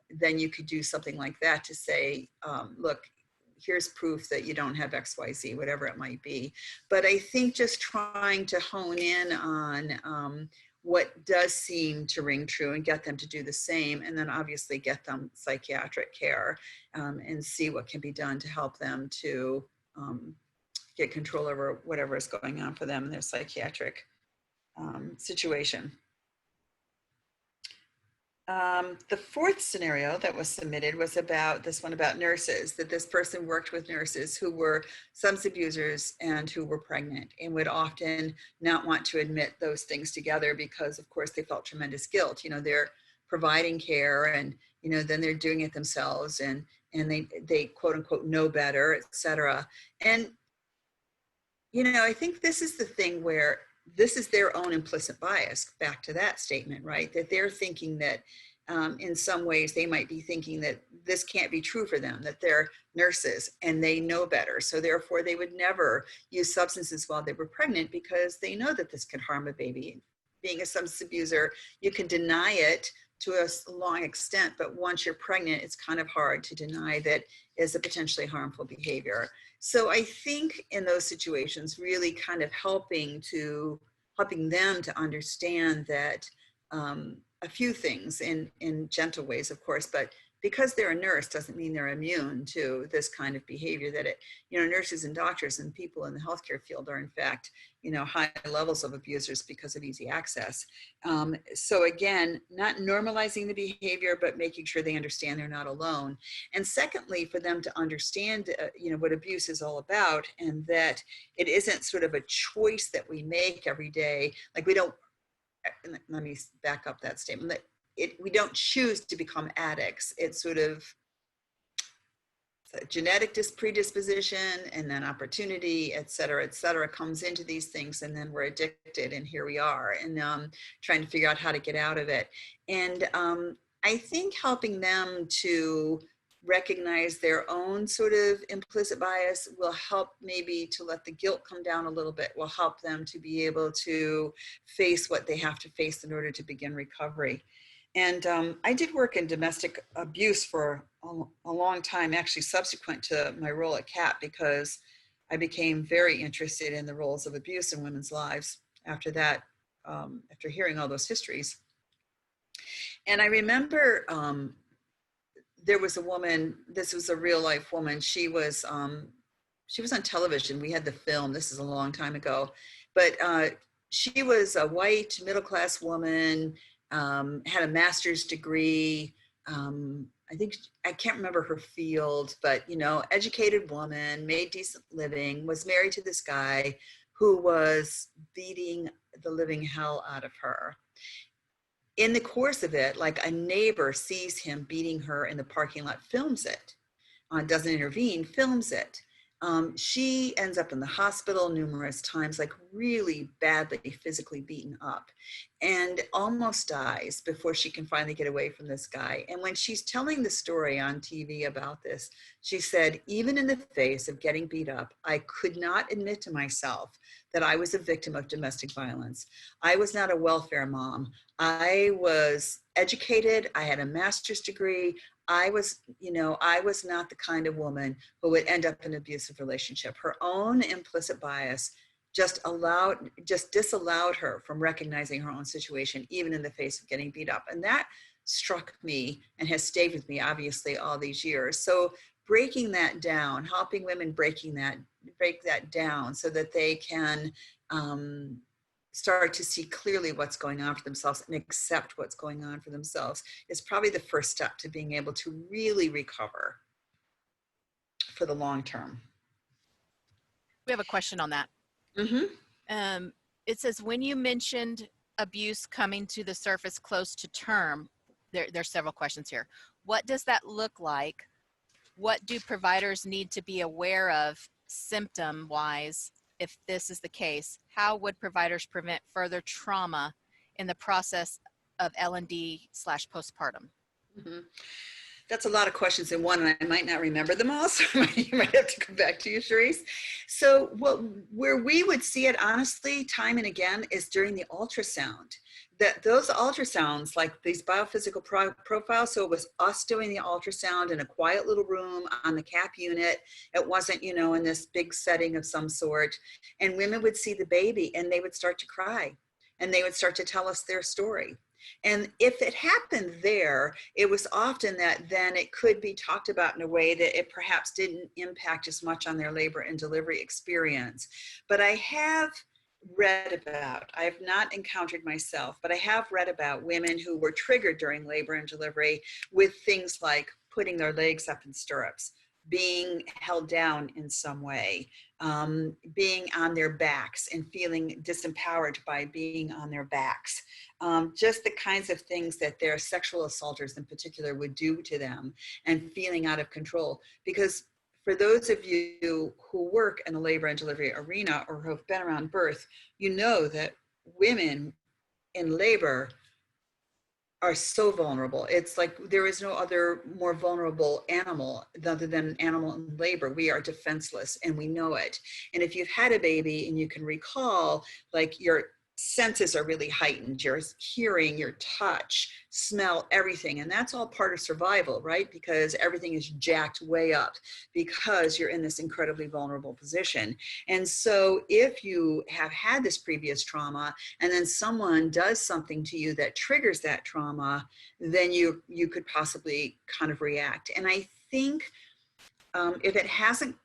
then you could do something like that to say, look, here's proof that you don't have XYZ, whatever it might be. But I think just trying to hone in on what does seem to ring true and get them to do the same, and then obviously get them psychiatric care and see what can be done to help them to get control over whatever is going on for them in their psychiatric situation. The fourth scenario that was submitted was about nurses, that this person worked with nurses who were substance abusers and who were pregnant and would often not want to admit those things together because, of course, they felt tremendous guilt. They're providing care and, then they're doing it themselves and they quote unquote know better, et cetera. And, I think this is the thing where this is their own implicit bias, back to that statement, right? That they're thinking that in some ways they might be thinking that this can't be true for them, that they're nurses and they know better. So therefore they would never use substances while they were pregnant because they know that this can harm a baby. Being a substance abuser, you can deny it to a long extent, but once you're pregnant, it's kind of hard to deny that is a potentially harmful behavior. So I think in those situations, really kind of helping them to understand that a few things in gentle ways, of course, but because they're a nurse doesn't mean they're immune to this kind of behavior. That nurses and doctors and people in the healthcare field are in fact, high levels of abusers because of easy access. So again, not normalizing the behavior, but making sure they understand they're not alone. And secondly, for them to understand, what abuse is all about, and that it isn't sort of a choice that we make every day. Like let me back up that statement, that we don't choose to become addicts. It's sort of genetic predisposition and then opportunity, et cetera, comes into these things, and then we're addicted, and here we are, and trying to figure out how to get out of it. And I think helping them to recognize their own sort of implicit bias will help maybe to let the guilt come down a little bit, will help them to be able to face what they have to face in order to begin recovery. And I did work in domestic abuse for a long time, actually subsequent to my role at CAP, because I became very interested in the roles of abuse in women's lives after that, after hearing all those histories. And I remember there was a woman, this was a real life woman. She was on television. We had the film, this is a long time ago, but she was a white middle-class woman, had a master's degree. I can't remember her field, but, educated woman, made decent living, was married to this guy who was beating the living hell out of her. In the course of it, like, a neighbor sees him beating her in the parking lot, films it, doesn't intervene, films it. She ends up in the hospital numerous times, like really badly physically beaten up, and almost dies before she can finally get away from this guy. And when she's telling the story on TV about this, she said, even in the face of getting beat up, I could not admit to myself that I was a victim of domestic violence. I was not a welfare mom. I was educated. I had a master's degree. I was not the kind of woman who would end up in an abusive relationship. Her own implicit bias just disallowed her from recognizing her own situation, even in the face of getting beat up. And that struck me and has stayed with me, obviously, all these years. So breaking that down, helping women break that down so that they can start to see clearly what's going on for themselves and accept what's going on for themselves is probably the first step to being able to really recover for the long term. We have a question on that. Mm-hmm. It says, when you mentioned abuse coming to the surface close to term, there's several questions here. What does that look like? What do providers need to be aware of symptom-wise if this is the case? How would providers prevent further trauma in the process of L&D/postpartum? Mhm. That's a lot of questions in one, and I might not remember them all, so you might have to come back to you, Charisse. So where we would see it, honestly, time and again, is during the ultrasound. That those ultrasounds, like these biophysical profiles, so it was us doing the ultrasound in a quiet little room on the CAP unit. It wasn't, in this big setting of some sort. And women would see the baby and they would start to cry and they would start to tell us their story. And if it happened there, it was often that then it could be talked about in a way that it perhaps didn't impact as much on their labor and delivery experience. But I have I have not encountered myself, but I have read about women who were triggered during labor and delivery with things like putting their legs up in stirrups, being held down in some way, being on their backs and feeling disempowered by being on their backs. Just the kinds of things that their sexual assaulters in particular would do to them, and feeling out of control. Because for those of you who work in the labor and delivery arena or who have been around birth, you know that women in labor are so vulnerable. It's like there is no other more vulnerable animal other than an animal in labor. We are defenseless and we know it. And if you've had a baby and you can recall, like your senses are really heightened, your hearing, your touch, smell, everything. And that's all part of survival, right? Because everything is jacked way up because you're in this incredibly vulnerable position. And so if you have had this previous trauma and then someone does something to you that triggers that trauma, then you could possibly kind of react. And I think if it hasn't,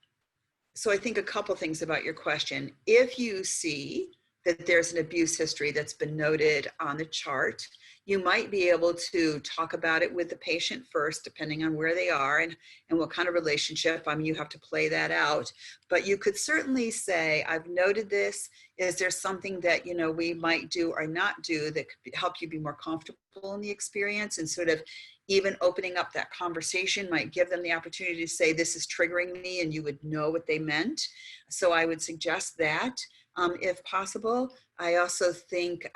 so I think a couple things about your question. If you see that there's an abuse history that's been noted on the chart, you might be able to talk about it with the patient first, depending on where they are and what kind of relationship. I mean, you have to play that out. But you could certainly say, I've noted this. Is there something that, we might do or not do that could help you be more comfortable in the experience? And sort of even opening up that conversation might give them the opportunity to say, this is triggering me, and you would know what they meant. So I would suggest that. If possible. I also think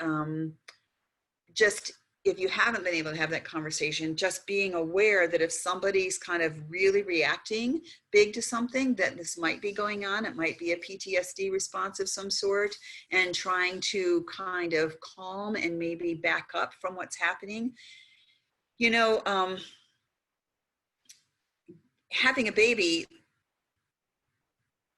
just if you haven't been able to have that conversation, just being aware that if somebody's kind of really reacting big to something, that this might be going on. It might be a PTSD response of some sort, and trying to kind of calm and maybe back up from what's happening. Having a baby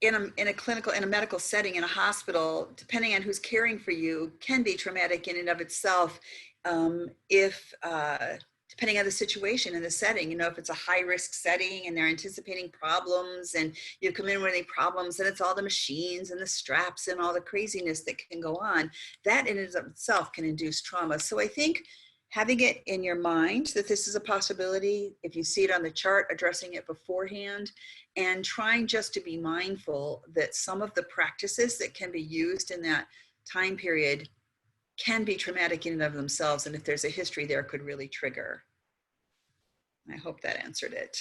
in a medical setting, in a hospital, depending on who's caring for you, can be traumatic in and of itself. Depending on the situation and the setting, if it's a high risk setting and they're anticipating problems and you come in with any problems, and it's all the machines and the straps and all the craziness that can go on, that in and of itself can induce trauma. So I think having it in your mind that this is a possibility, if you see it on the chart, addressing it beforehand, and trying just to be mindful that some of the practices that can be used in that time period can be traumatic in and of themselves. And if there's a history there, could really trigger. I hope that answered it.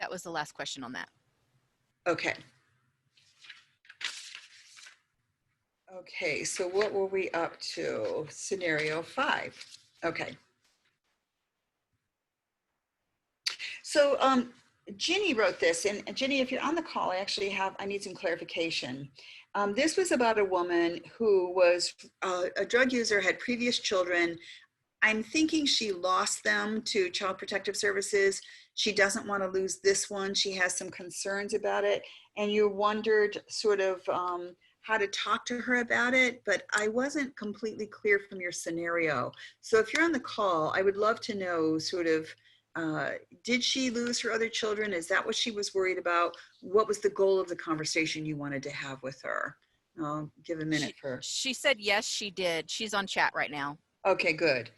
That was the last question on that. Okay. Okay, so what were we up to? Scenario 5. Okay. So Ginny wrote this, and Ginny, if you're on the call, I need some clarification. This was about a woman who was a drug user, had previous children. I'm thinking she lost them to Child Protective Services. She doesn't want to lose this one. She has some concerns about it. And you wondered sort of how to talk to her about it, but I wasn't completely clear from your scenario. So if you're on the call, I would love to know sort of, did she lose her other children? Is that what she was worried about? What was the goal of the conversation you wanted to have with her? I'll give a minute for. She said, yes, she did. She's on chat right now. Okay, good.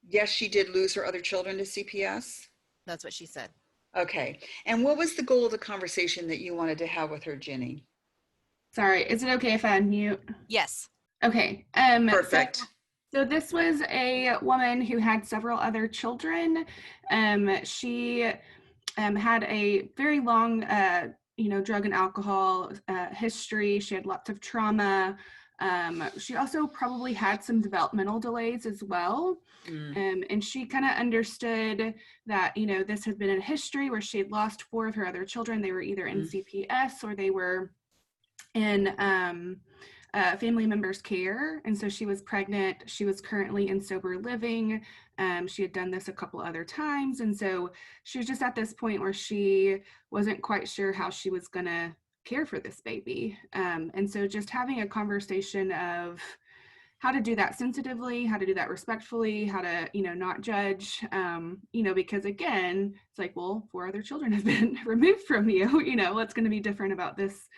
Yes, she did lose her other children to CPS? That's what she said. Okay. And what was the goal of the conversation that you wanted to have with her, Ginny? Sorry, is it okay if I unmute? Yes. Okay. Perfect. So So this was a woman who had several other children. She had a very long, drug and alcohol history. She had lots of trauma. She also probably had some developmental delays as well. Mm, And she kind of understood that, this had been a history where she had lost 4 of her other children. They were either in mm, CPS or they were in family members' care. And so she was pregnant. She was currently in sober living. She had done this a couple other times. And so she was just at this point where she wasn't quite sure how she was going to care for this baby. And so just having a conversation of how to do that sensitively, how to do that respectfully, how to, not judge, because again, it's like, well, 4 other children have been removed from you, what's going to be different about this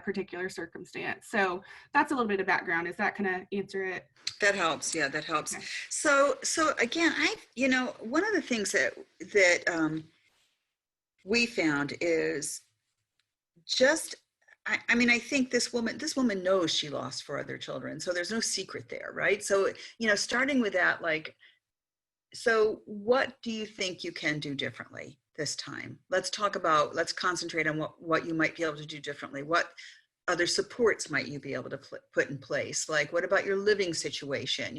particular circumstance. So that's a little bit of background. Is that going to answer it? that helps. Yeah, that helps. Okay. So again, one of the things that we found is just, I mean, I think this woman knows she lost 4 other children, so there's no secret there, right? So, starting with that, like, so what do you think you can do differently this time? Let's concentrate on what you might be able to do differently. What other supports might you be able to put in place? Like, what about your living situation,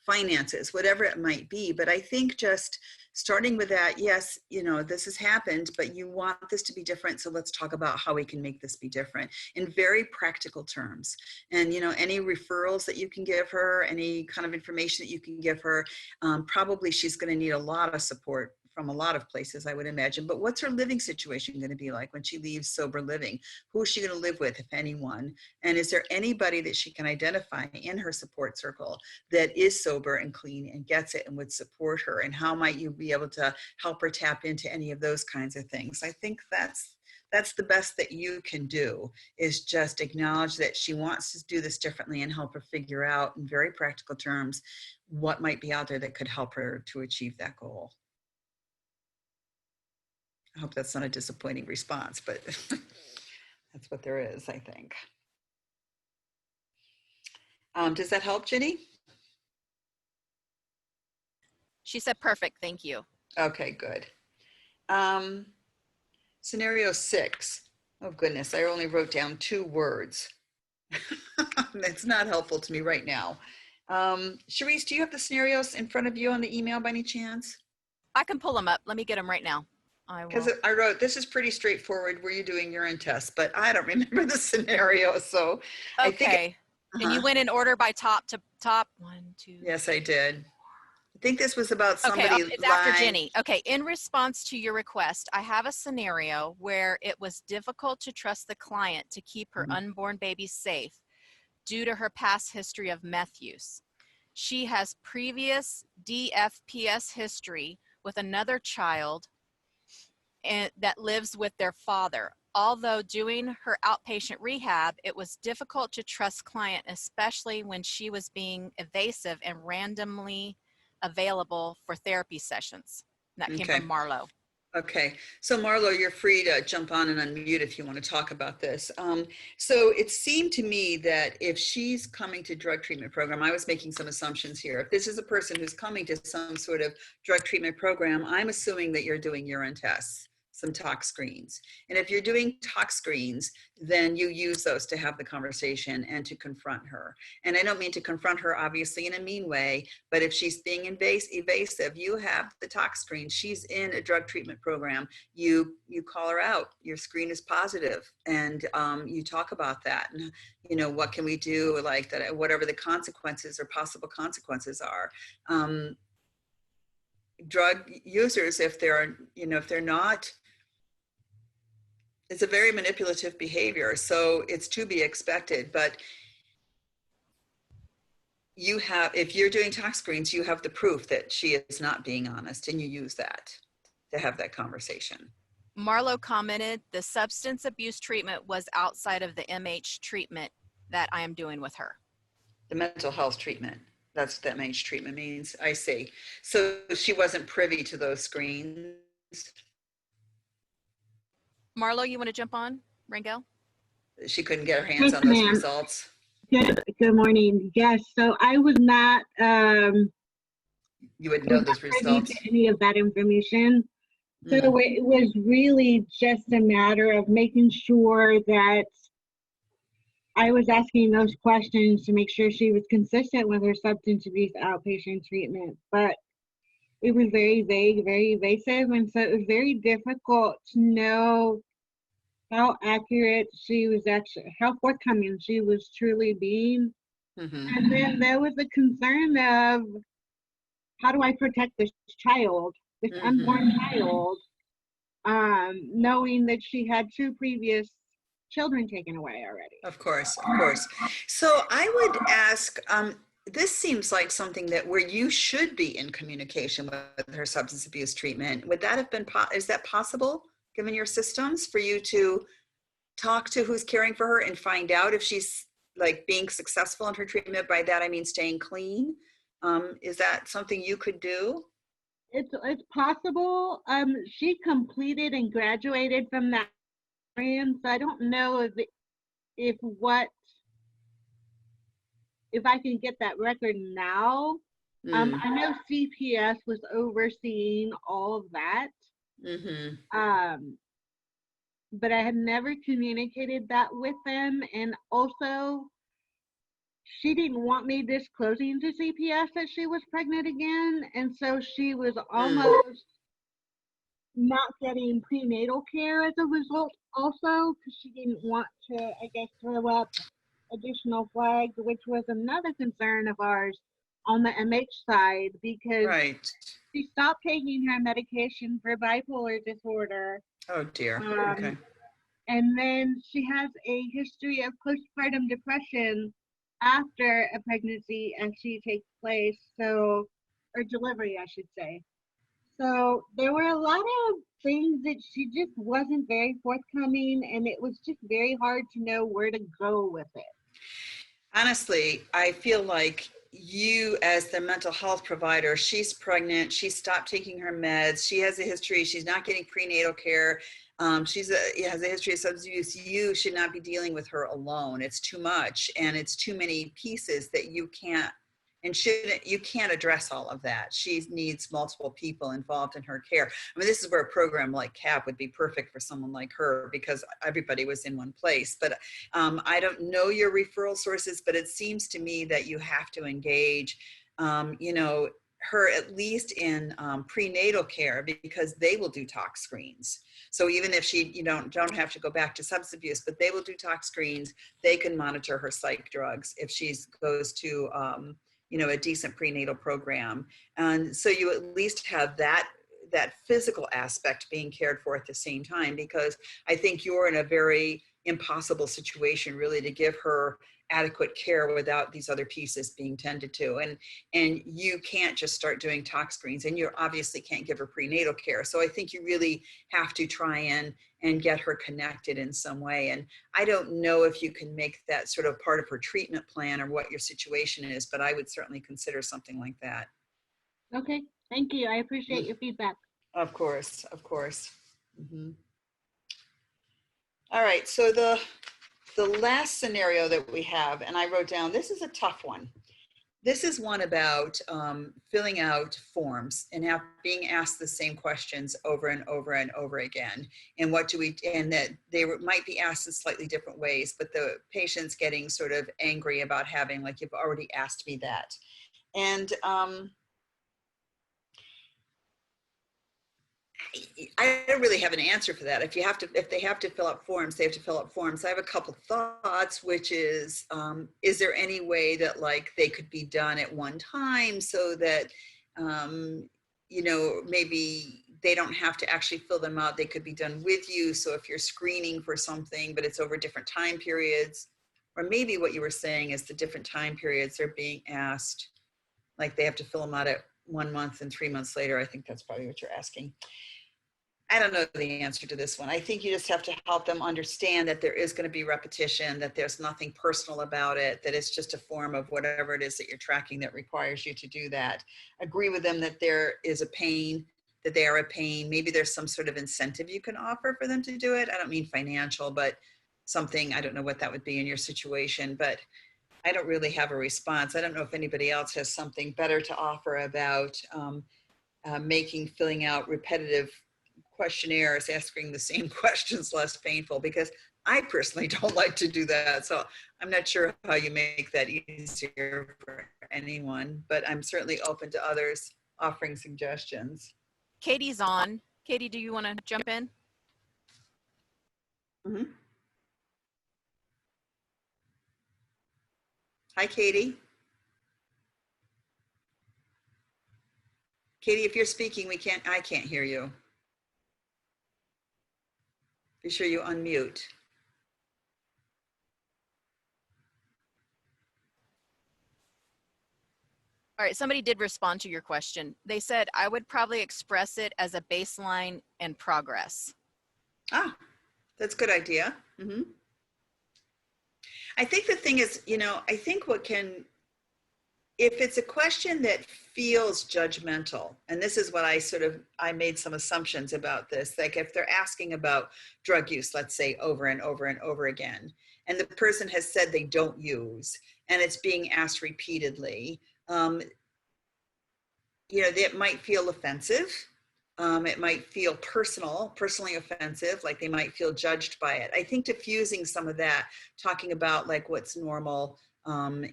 finances, whatever it might be. But I think just starting with that, yes, this has happened, but you want this to be different. So let's talk about how we can make this be different in very practical terms. And, any referrals that you can give her, any kind of information that you can give her, probably she's going to need a lot of support from a lot of places, I would imagine. But what's her living situation going to be like when she leaves sober living? Who is she going to live with, if anyone? And is there anybody that she can identify in her support circle that is sober and clean and gets it and would support her? And how might you be able to help her tap into any of those kinds of things? I think that's the best that you can do, is just acknowledge that she wants to do this differently and help her figure out in very practical terms what might be out there that could help her to achieve that goal. I hope that's not a disappointing response, but that's what there is, I think. Does that help, Jenny? She said, perfect, thank you. Okay, good. Scenario 6. Oh, goodness, I only wrote down 2 words. That's not helpful to me right now. Charisse, do you have the scenarios in front of you on the email by any chance? I can pull them up. Let me get them right now. Because I wrote, this is pretty straightforward. Were you doing urine tests? But I don't remember the scenario. So okay. I think. And you went in order by top to top. 1, 2. Yes, I did. I think this was about somebody. Okay, it's after Jenny. Okay, in response to your request, I have a scenario where it was difficult to trust the client to keep her unborn baby safe due to her past history of meth use. She has previous DFPS history with another child and that lives with their father. Although doing her outpatient rehab, it was difficult to trust client, especially when she was being evasive and randomly available for therapy sessions. And that came from Marlo. Okay, so Marlo, you're free to jump on and unmute if you want to talk about this. So it seemed to me that if she's coming to drug treatment program, I was making some assumptions here. If this is a person who's coming to some sort of drug treatment program, I'm assuming that you're doing urine tests, some tox screens. And if you're doing tox screens, then you use those to have the conversation and to confront her. And I don't mean to confront her, obviously, in a mean way, but if she's being evasive, you have the tox screen. She's in a drug treatment program. You call her out. Your screen is positive, and you talk about that. And, what can we do, like that, whatever the consequences or possible consequences are. Drug users, if they're not, it's a very manipulative behavior, so it's to be expected. But if you're doing tox screens, you have the proof that she is not being honest, and you use that to have that conversation. Marlo commented, the substance abuse treatment was outside of the MH treatment that I am doing with her. The mental health treatment. That's what that MH treatment means. I see. So she wasn't privy to those screens. Marlo, you want to jump on, Rangel? She couldn't get her hands on those results. Good morning. Yes, so I was not You would know those privy results. to any of that information. So it was really just a matter of making sure that I was asking those questions to make sure she was consistent with her substance abuse outpatient treatment. But it was very vague, very evasive, and so it was very difficult to know how accurate she was actually, how forthcoming she was truly being. And then there was the concern of, how do I protect this child, this unborn child, knowing that she had 2 previous children taken away already. Of course, of course. So I would ask, this seems like something that where you should be in communication with her substance abuse treatment. Would that have been, is that possible, given your systems, for you to talk to who's caring for her and find out if she's like being successful in her treatment? By that, I mean staying clean. Is that something you could do? It's possible. She completed and graduated from that program, so I don't know if I can get that record now. I know CPS was overseeing all of that. But I had never communicated that with them, and also she didn't want me disclosing to CPS that she was pregnant again, and so she was almost not getting prenatal care as a result also, because she didn't want to, I guess, throw up additional flags, which was another concern of ours on the MH side, because she stopped taking her medication for bipolar disorder. Oh dear. Okay. And then she has a history of postpartum depression after a pregnancy as she takes place, so, or delivery, I should say. So there were a lot of things that she just wasn't very forthcoming, and it was just very hard to know where to go with it. Honestly, I feel like you, as the mental health provider, she's pregnant, she stopped taking her meds, she has a history, she's not getting prenatal care, she has a history of substance abuse. You should not be dealing with her alone. It's too much, and it's too many pieces that you can't and shouldn't, you can't address all of that. She needs multiple people involved in her care. I mean, this is where a program like CAP would be perfect for someone like her, because everybody was in one place. But I don't know your referral sources, but it seems to me that you have to engage, you know, her at least in prenatal care, because they will do tox screens. So even if she, you don't have to go back to substance abuse, but they will do tox screens. They can monitor her psych drugs if she goes to, you know, a decent prenatal program. And so you at least have that physical aspect being cared for at the same time, because I think you're in a very impossible situation really to give her adequate care without these other pieces being tended to. And you can't just start doing tox screens, and you obviously can't give her prenatal care. So I think you really have to try and get her connected in some way. And I don't know if you can make that sort of part of her treatment plan or what your situation is, but I would certainly consider something like that. Okay, thank you. I appreciate your feedback. Of course, of course. All right, so the last scenario that we have, and I wrote down, this is a tough one. This is one about filling out forms and being asked the same questions over and over and over again. And and that they might be asked in slightly different ways, but the patient's getting sort of angry about having, like, you've already asked me that. And I don't really have an answer for that. If they have to fill out forms, they have to fill out forms. I have a couple thoughts, which is there any way that, like, they could be done at one time so that, you know, maybe they don't have to actually fill them out. They could be done with you. So if you're screening for something, but it's over different time periods, or maybe what you were saying is the different time periods they're being asked, like they have to fill them out at 1 month and 3 months later. I think that's probably what you're asking. I don't know the answer to this one. I think you just have to help them understand that there is going to be repetition, that there's nothing personal about it, that it's just a form of whatever it is that you're tracking that requires you to do that. Agree with them that there is a pain, that they are a pain. Maybe there's some sort of incentive you can offer for them to do it. I don't mean financial, but something, I don't know what that would be in your situation, but I don't really have a response. I don't know if anybody else has something better to offer about making filling out repetitive questionnaires, asking the same questions less painful, because I personally don't like to do that. So I'm not sure how you make that easier for anyone, but I'm certainly open to others offering suggestions. Katie's on. Katie, do you want to jump in? Mm-hmm. Hi, Katie. Katie, if you're speaking, I can't hear you. Be sure you unmute. All right, somebody did respond to your question. They said, I would probably express it as a baseline and progress. Ah, that's a good idea. Mm-hmm. I think the thing is, I think if it's a question that feels judgmental, and this is what I made some assumptions about this, like if they're asking about drug use, let's say over and over and over again, and the person has said they don't use, and it's being asked repeatedly, that might feel offensive. It might feel personally offensive, like they might feel judged by it. I think diffusing some of that, talking about like what's normal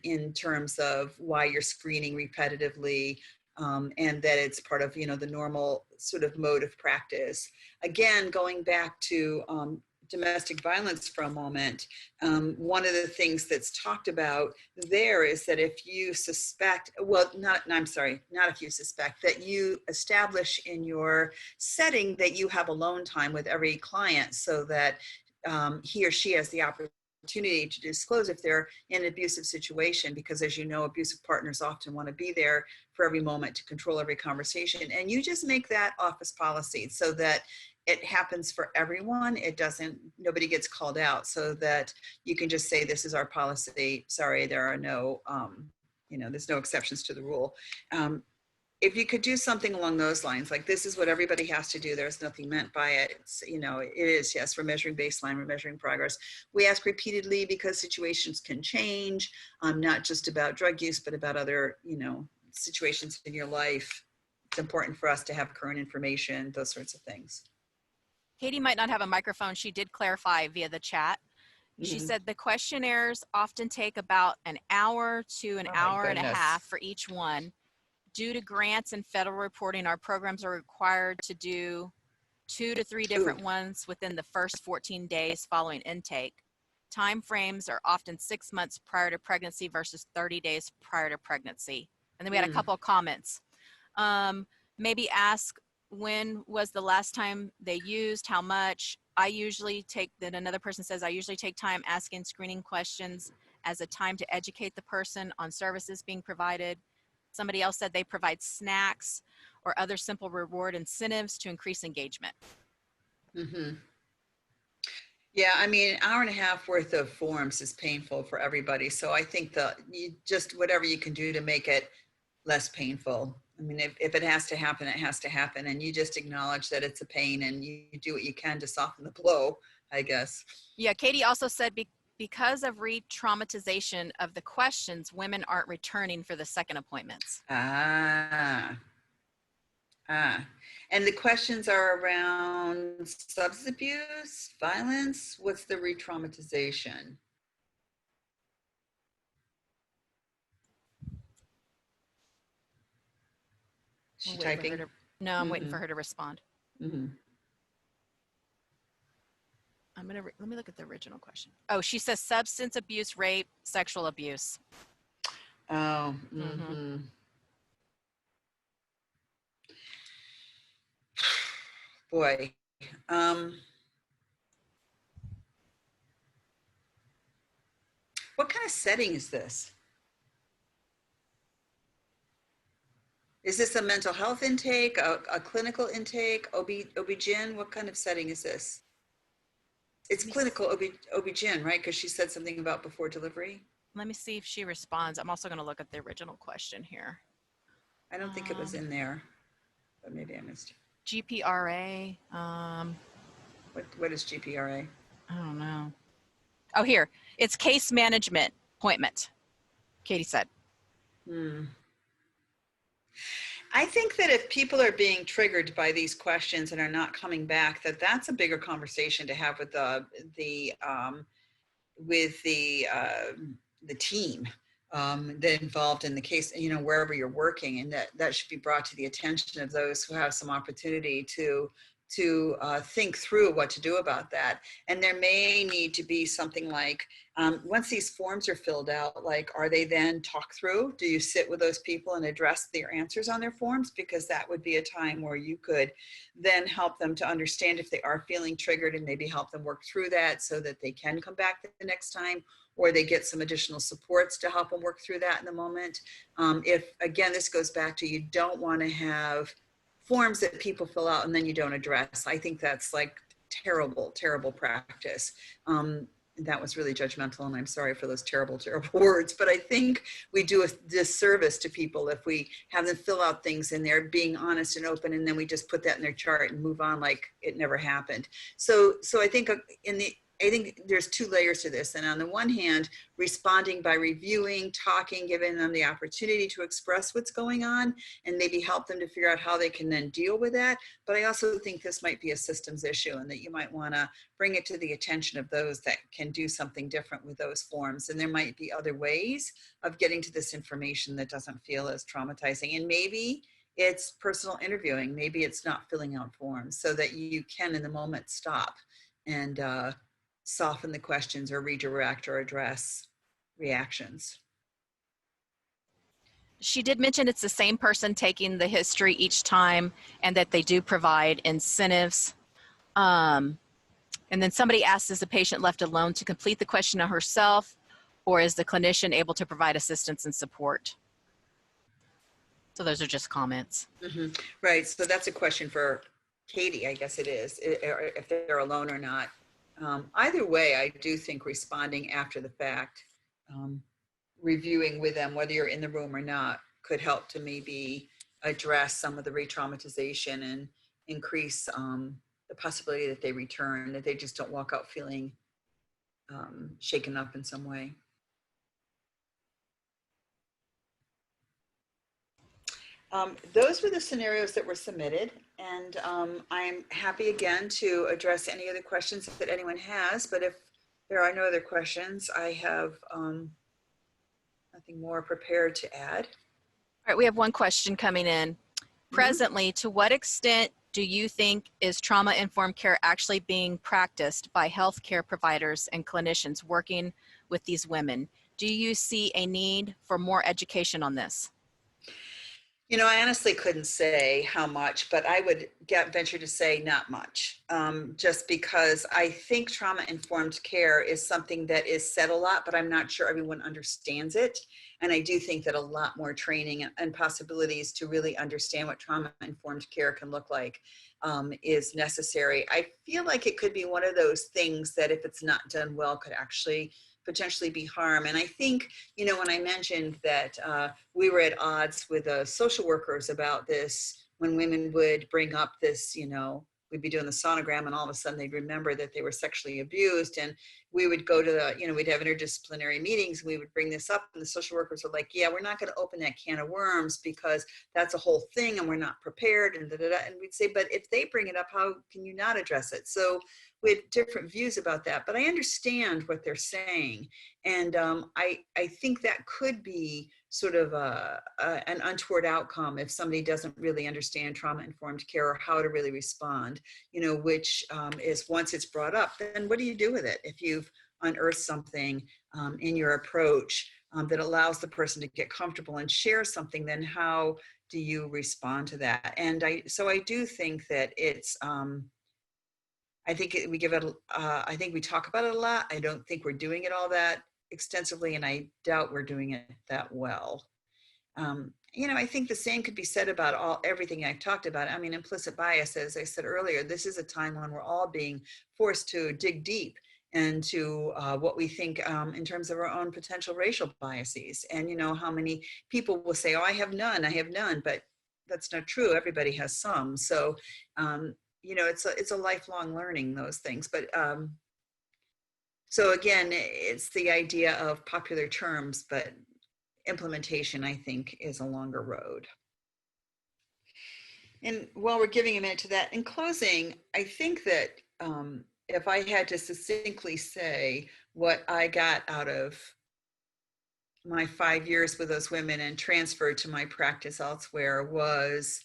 in terms of why you're screening repetitively, and that it's part of, the normal sort of mode of practice. Again, going back to domestic violence for a moment, one of the things that's talked about there is that if you suspect, not if you suspect, that you establish in your setting that you have alone time with every client so that he or she has the opportunity to disclose if they're in an abusive situation, because as you know, abusive partners often want to be there for every moment to control every conversation. And you just make that office policy so that it happens for everyone. Nobody gets called out, so that you can just say, this is our policy. Sorry, there are no, there's no exceptions to the rule. If you could do something along those lines, like this is what everybody has to do, there's nothing meant by it. It's, it is, yes, we're measuring baseline, we're measuring progress. We ask repeatedly because situations can change, not just about drug use, but about other, situations in your life. It's important for us to have current information, those sorts of things. Katie might not have a microphone. She did clarify via the chat. She said the questionnaires often take about an hour to an hour and a half for each one. Due to grants and federal reporting, our programs are required to do 2 to 3 different ones within the first 14 days following intake. Time frames are often 6 months prior to pregnancy versus 30 days prior to pregnancy. And then we had a couple of comments. Maybe ask, when was the last time they used, how much? Then another person says, I usually take time asking screening questions as a time to educate the person on services being provided. Somebody else said they provide snacks or other simple reward incentives to increase engagement. Mm-hmm. Yeah, I mean, an hour and a half worth of forms is painful for everybody. So I think whatever you can do to make it less painful. I mean, if it has to happen, it has to happen. And you just acknowledge that it's a pain and you do what you can to soften the blow, I guess. Yeah, Katie also said because of re-traumatization of the questions, women aren't returning for the second appointments. And the questions are around substance abuse, violence. What's the re-traumatization? She typing? No, I'm waiting for her to respond. Mm-hmm. Let me look at the original question. Oh, she says substance abuse, rape, sexual abuse. Oh, mm-hmm. Boy. What kind of setting is this? Is this a mental health intake, a clinical intake, OB-GYN? What kind of setting is this? It's clinical OB-GYN, right? Because she said something about before delivery. Let me see if she responds. I'm also going to look at the original question here. I don't think it was in there, but maybe I missed it. GPRA. What is GPRA? I don't know. Oh, here. It's case management appointment. Katie said. Hmm. I think that if people are being triggered by these questions and are not coming back, that's a bigger conversation to have with the team that involved in the case, wherever you're working, and that should be brought to the attention of those who have some opportunity to think through what to do about that. And there may need to be something like, once these forms are filled out, like, are they then talked through? Do you sit with those people and address their answers on their forms? Because that would be a time where you could then help them to understand if they are feeling triggered, and maybe help them work through that so that they can come back the next time, or they get some additional supports to help them work through that in the moment. If, again, this goes back to, you don't want to have forms that people fill out and then you don't address. I think that's like terrible, terrible practice. That was really judgmental, and I'm sorry for those terrible, terrible words, but I think we do a disservice to people if we have them fill out things and they're being honest and open, and then we just put that in their chart and move on like it never happened. So I think I think there's two layers to this. And on the one hand, responding by reviewing, talking, giving them the opportunity to express what's going on, and maybe help them to figure out how they can then deal with that. But I also think this might be a systems issue, and that you might want to bring it to the attention of those that can do something different with those forms. And there might be other ways of getting to this information that doesn't feel as traumatizing. And maybe it's personal interviewing. Maybe it's not filling out forms, so that you can in the moment stop and soften the questions, or redirect or address reactions. She did mention it's the same person taking the history each time, and that they do provide incentives. And then somebody asked, is the patient left alone to complete the questionnaire herself, or is the clinician able to provide assistance and support? So those are just comments. Mm-hmm. Right, so that's a question for Katie, I guess it is, if they're alone or not. Either way, I do think responding after the fact, reviewing with them, whether you're in the room or not, could help to maybe address some of the re-traumatization and increase the possibility that they return, that they just don't walk out feeling shaken up in some way. Those were the scenarios that were submitted, and I'm happy again to address any other questions that anyone has, but if there are no other questions, I have nothing more prepared to add. All right, we have one question coming in. Presently, to what extent do you think is trauma-informed care actually being practiced by healthcare providers and clinicians working with these women? Do you see a need for more education on this? I honestly couldn't say how much, but I would venture to say not much, just because I think trauma-informed care is something that is said a lot, but I'm not sure everyone understands it. And I do think that a lot more training and possibilities to really understand what trauma-informed care can look like is necessary. I feel like it could be one of those things that, if it's not done well, could actually potentially be harm. And I think, when I mentioned that we were at odds with social workers about this, when women would bring up this, we'd be doing the sonogram, and all of a sudden they'd remember that they were sexually abused, and we would go to we'd have interdisciplinary meetings, and we would bring this up, and the social workers were like, yeah, we're not going to open that can of worms because that's a whole thing and we're not prepared, and and we'd say, but if they bring it up, how can you not address it? So we had different views about that, but I understand what they're saying. And I think that could be sort of an untoward outcome if somebody doesn't really understand trauma-informed care, or how to really respond, which is, once it's brought up, then what do you do with it? If you've unearthed something in your approach that allows the person to get comfortable and share something, then how do you respond to that? And so I do think that it's, I think we give it, I think we talk about it a lot. I don't think we're doing it all that extensively, and I doubt we're doing it that well. I think the same could be said about everything I've talked about. I mean, implicit bias, as I said earlier, this is a time when we're all being forced to dig deep into what we think in terms of our own potential racial biases. And how many people will say, oh, I have none, but that's not true. Everybody has some. So, it's a lifelong learning, those things. But so again, it's the idea of popular terms, but implementation, I think, is a longer road. And while we're giving a minute to that, in closing, I think that if I had to succinctly say what I got out of my 5 years with those women and transferred to my practice elsewhere, was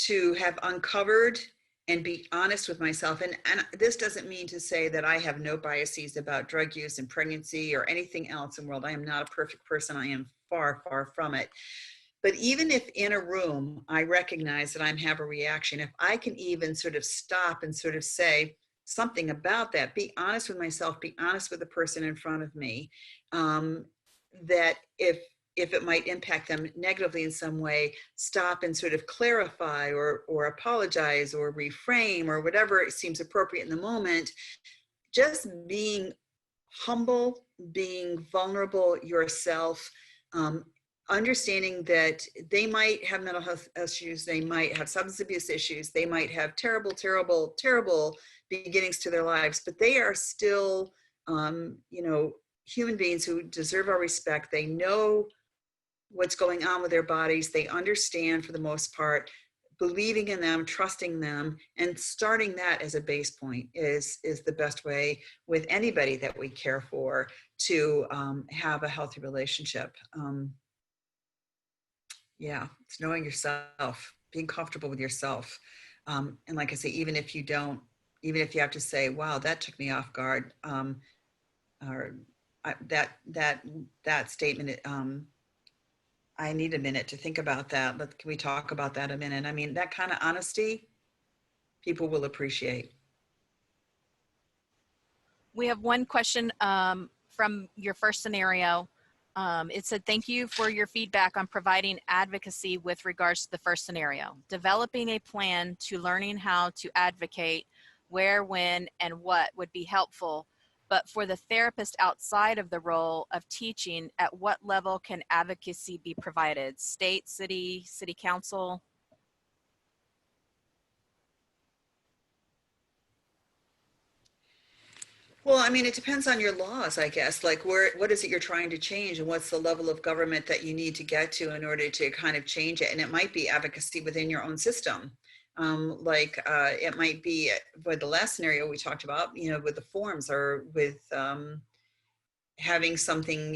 to have uncovered and be honest with myself. And this doesn't mean to say that I have no biases about drug use and pregnancy or anything else in the world. I am not a perfect person. I am far, far from it. But even if in a room, I recognize that I have a reaction, if I can even sort of stop and sort of say something about that, be honest with myself, be honest with the person in front of me, that if it might impact them negatively in some way, stop and sort of clarify or apologize or reframe or whatever it seems appropriate in the moment. Just being humble, being vulnerable yourself, understanding that they might have mental health issues, they might have substance abuse issues, they might have terrible, terrible, terrible beginnings to their lives, but they are still, human beings who deserve our respect. They know what's going on with their bodies. They understand for the most part. Believing in them, trusting them, and starting that as a base point is the best way with anybody that we care for to have a healthy relationship. It's knowing yourself, being comfortable with yourself. And like I say, even if you have to say, wow, that took me off guard, or that statement, I need a minute to think about that. Can we talk about that a minute? I mean, that kind of honesty, people will appreciate. We have one question from your first scenario. It said, thank you for your feedback on providing advocacy with regards to the first scenario. Developing a plan to learning how to advocate where, when, and what would be helpful. But for the therapist outside of the role of teaching, at what level can advocacy be provided? State, city, city council? Well, I mean, it depends on your laws, I guess. Like, what is it you're trying to change, and what's the level of government that you need to get to in order to kind of change it? And it might be advocacy within your own system. It might be with the last scenario we talked about, with the forms, or with having something,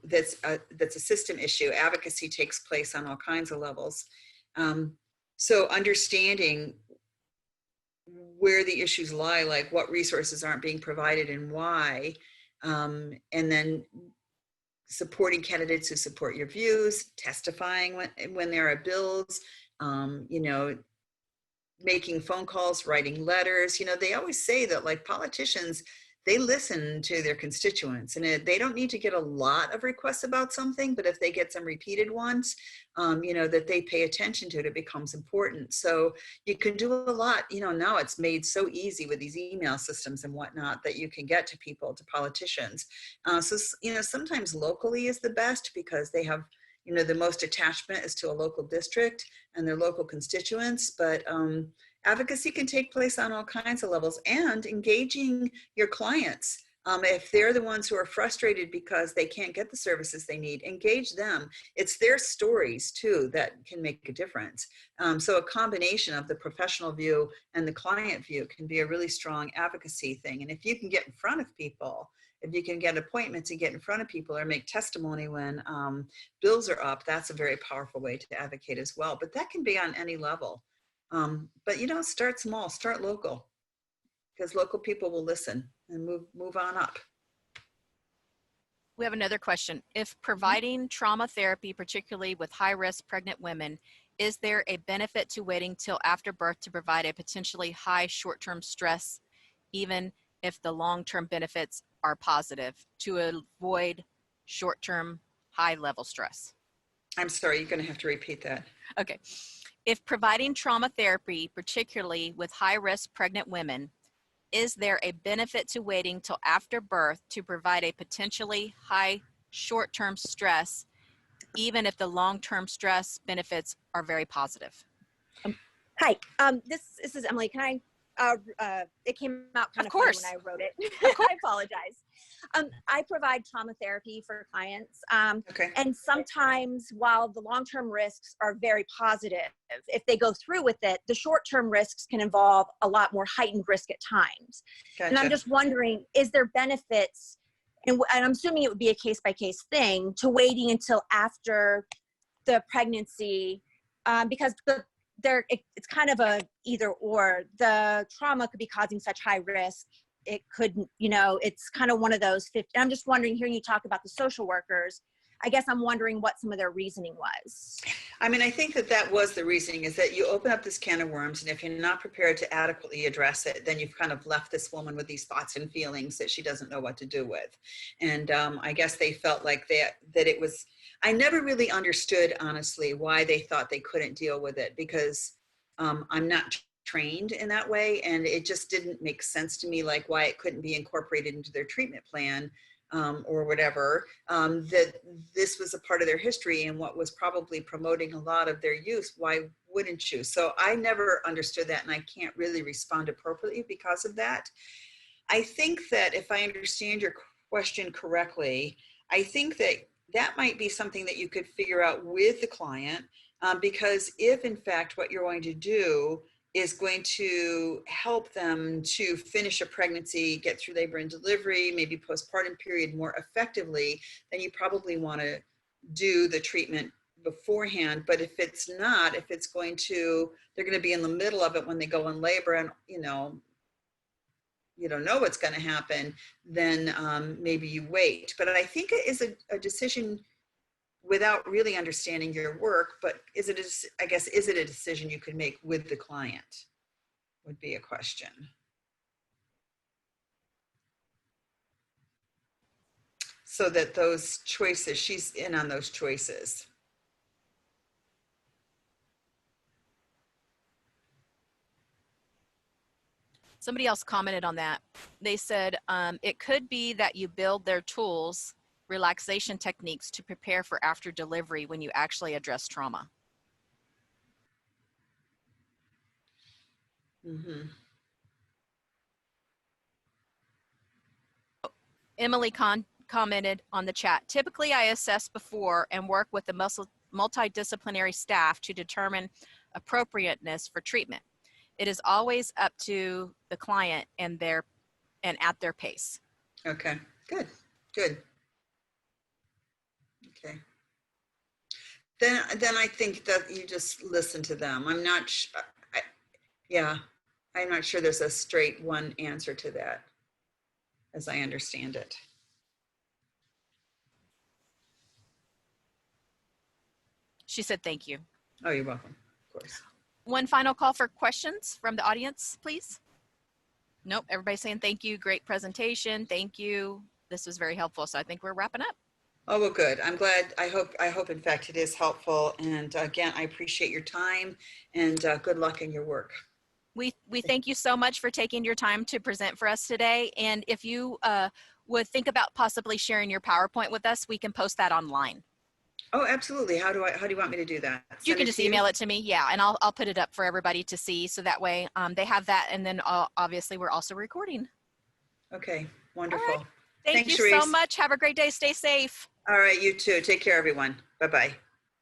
that's a system issue. Advocacy takes place on all kinds of levels. So understanding where the issues lie, like what resources aren't being provided and why, and then supporting candidates who support your views, testifying when there are bills, making phone calls, writing letters. They always say that, like, politicians, they listen to their constituents, and they don't need to get a lot of requests about something, but if they get some repeated ones, that they pay attention to it, it becomes important. So you can do a lot. Now it's made so easy with these email systems and whatnot that you can get to people, to politicians. Sometimes locally is the best, because they have, the most attachment is to a local district and their local constituents. But advocacy can take place on all kinds of levels, and engaging your clients. If they're the ones who are frustrated because they can't get the services they need, engage them. It's their stories too that can make a difference. So a combination of the professional view and the client view can be a really strong advocacy thing. And if you can get in front of people, if you can get appointments and get in front of people, or make testimony when bills are up, that's a very powerful way to advocate as well. But that can be on any level. But start small, start local, because local people will listen and move on up. We have another question. If providing trauma therapy, particularly with high-risk pregnant women, is there a benefit to waiting till after birth to provide a potentially high short-term stress, even if the long-term benefits are positive, to avoid short-term high-level stress? I'm sorry, you're going to have to repeat that. Okay. If providing trauma therapy, particularly with high-risk pregnant women, is there a benefit to waiting till after birth to provide a potentially high short-term stress, even if the long-term stress benefits are very positive? Hi, this is Emily. Can I, it came out kind of funny when I wrote it. Of course. I apologize. I provide trauma therapy for clients. Okay. And sometimes while the long-term risks are very positive, if they go through with it, the short-term risks can involve a lot more heightened risk at times. Gotcha. And I'm just wondering, is there benefits, and I'm assuming it would be a case-by-case thing, to waiting until after the pregnancy, because it's kind of a either or. The trauma could be causing such high risk. It couldn't, it's kind of one of those 50. I'm just wondering, hearing you talk about the social workers, I guess I'm wondering what some of their reasoning was. I mean, I think that was the reasoning, is that you open up this can of worms, and if you're not prepared to adequately address it, then you've kind of left this woman with these thoughts and feelings that she doesn't know what to do with. And I guess they felt like that it was, I never really understood, honestly, why they thought they couldn't deal with it, because I'm not trained in that way, and it just didn't make sense to me, like why it couldn't be incorporated into their treatment plan, or whatever, that this was a part of their history and what was probably promoting a lot of their use. Why wouldn't you? So I never understood that, and I can't really respond appropriately because of that. I think that if I understand your question correctly, I think that might be something that you could figure out with the client, because if in fact what you're going to do is going to help them to finish a pregnancy, get through labor and delivery, maybe postpartum period more effectively, then you probably want to do the treatment beforehand. But if it's not, if it's going to, they're going to be in the middle of it when they go in labor, and you don't know what's going to happen, then maybe you wait. But I think it is a decision without really understanding your work, but is it a decision you could make with the client, would be a question. So that those choices, she's in on those choices. Somebody else commented on that. They said, it could be that you build their tools, relaxation techniques, to prepare for after delivery when you actually address trauma. Mm-hmm. Emily commented on the chat, typically I assess before and work with the multidisciplinary staff to determine appropriateness for treatment. It is always up to the client and at their pace. Okay, good. Okay. Then I think that you just listen to them. I'm not sure there's a straight one answer to that, as I understand it. She said, thank you. Oh, you're welcome, of course. One final call for questions from the audience, please. Nope, everybody's saying thank you. Great presentation. Thank you. This was very helpful. So I think we're wrapping up. Oh, well, good. I'm glad. I hope in fact it is helpful. And again, I appreciate your time, and good luck in your work. We thank you so much for taking your time to present for us today. And if you would think about possibly sharing your PowerPoint with us, we can post that online. Oh, absolutely. How do you want me to do that? You can just email it to me. Yeah. And I'll put it up for everybody to see. So that way they have that. And then obviously we're also recording. Okay. Wonderful. Right. Thanks, you Sharice. So much. Have a great day. Stay safe. All right. You too. Take care, everyone. Bye-bye.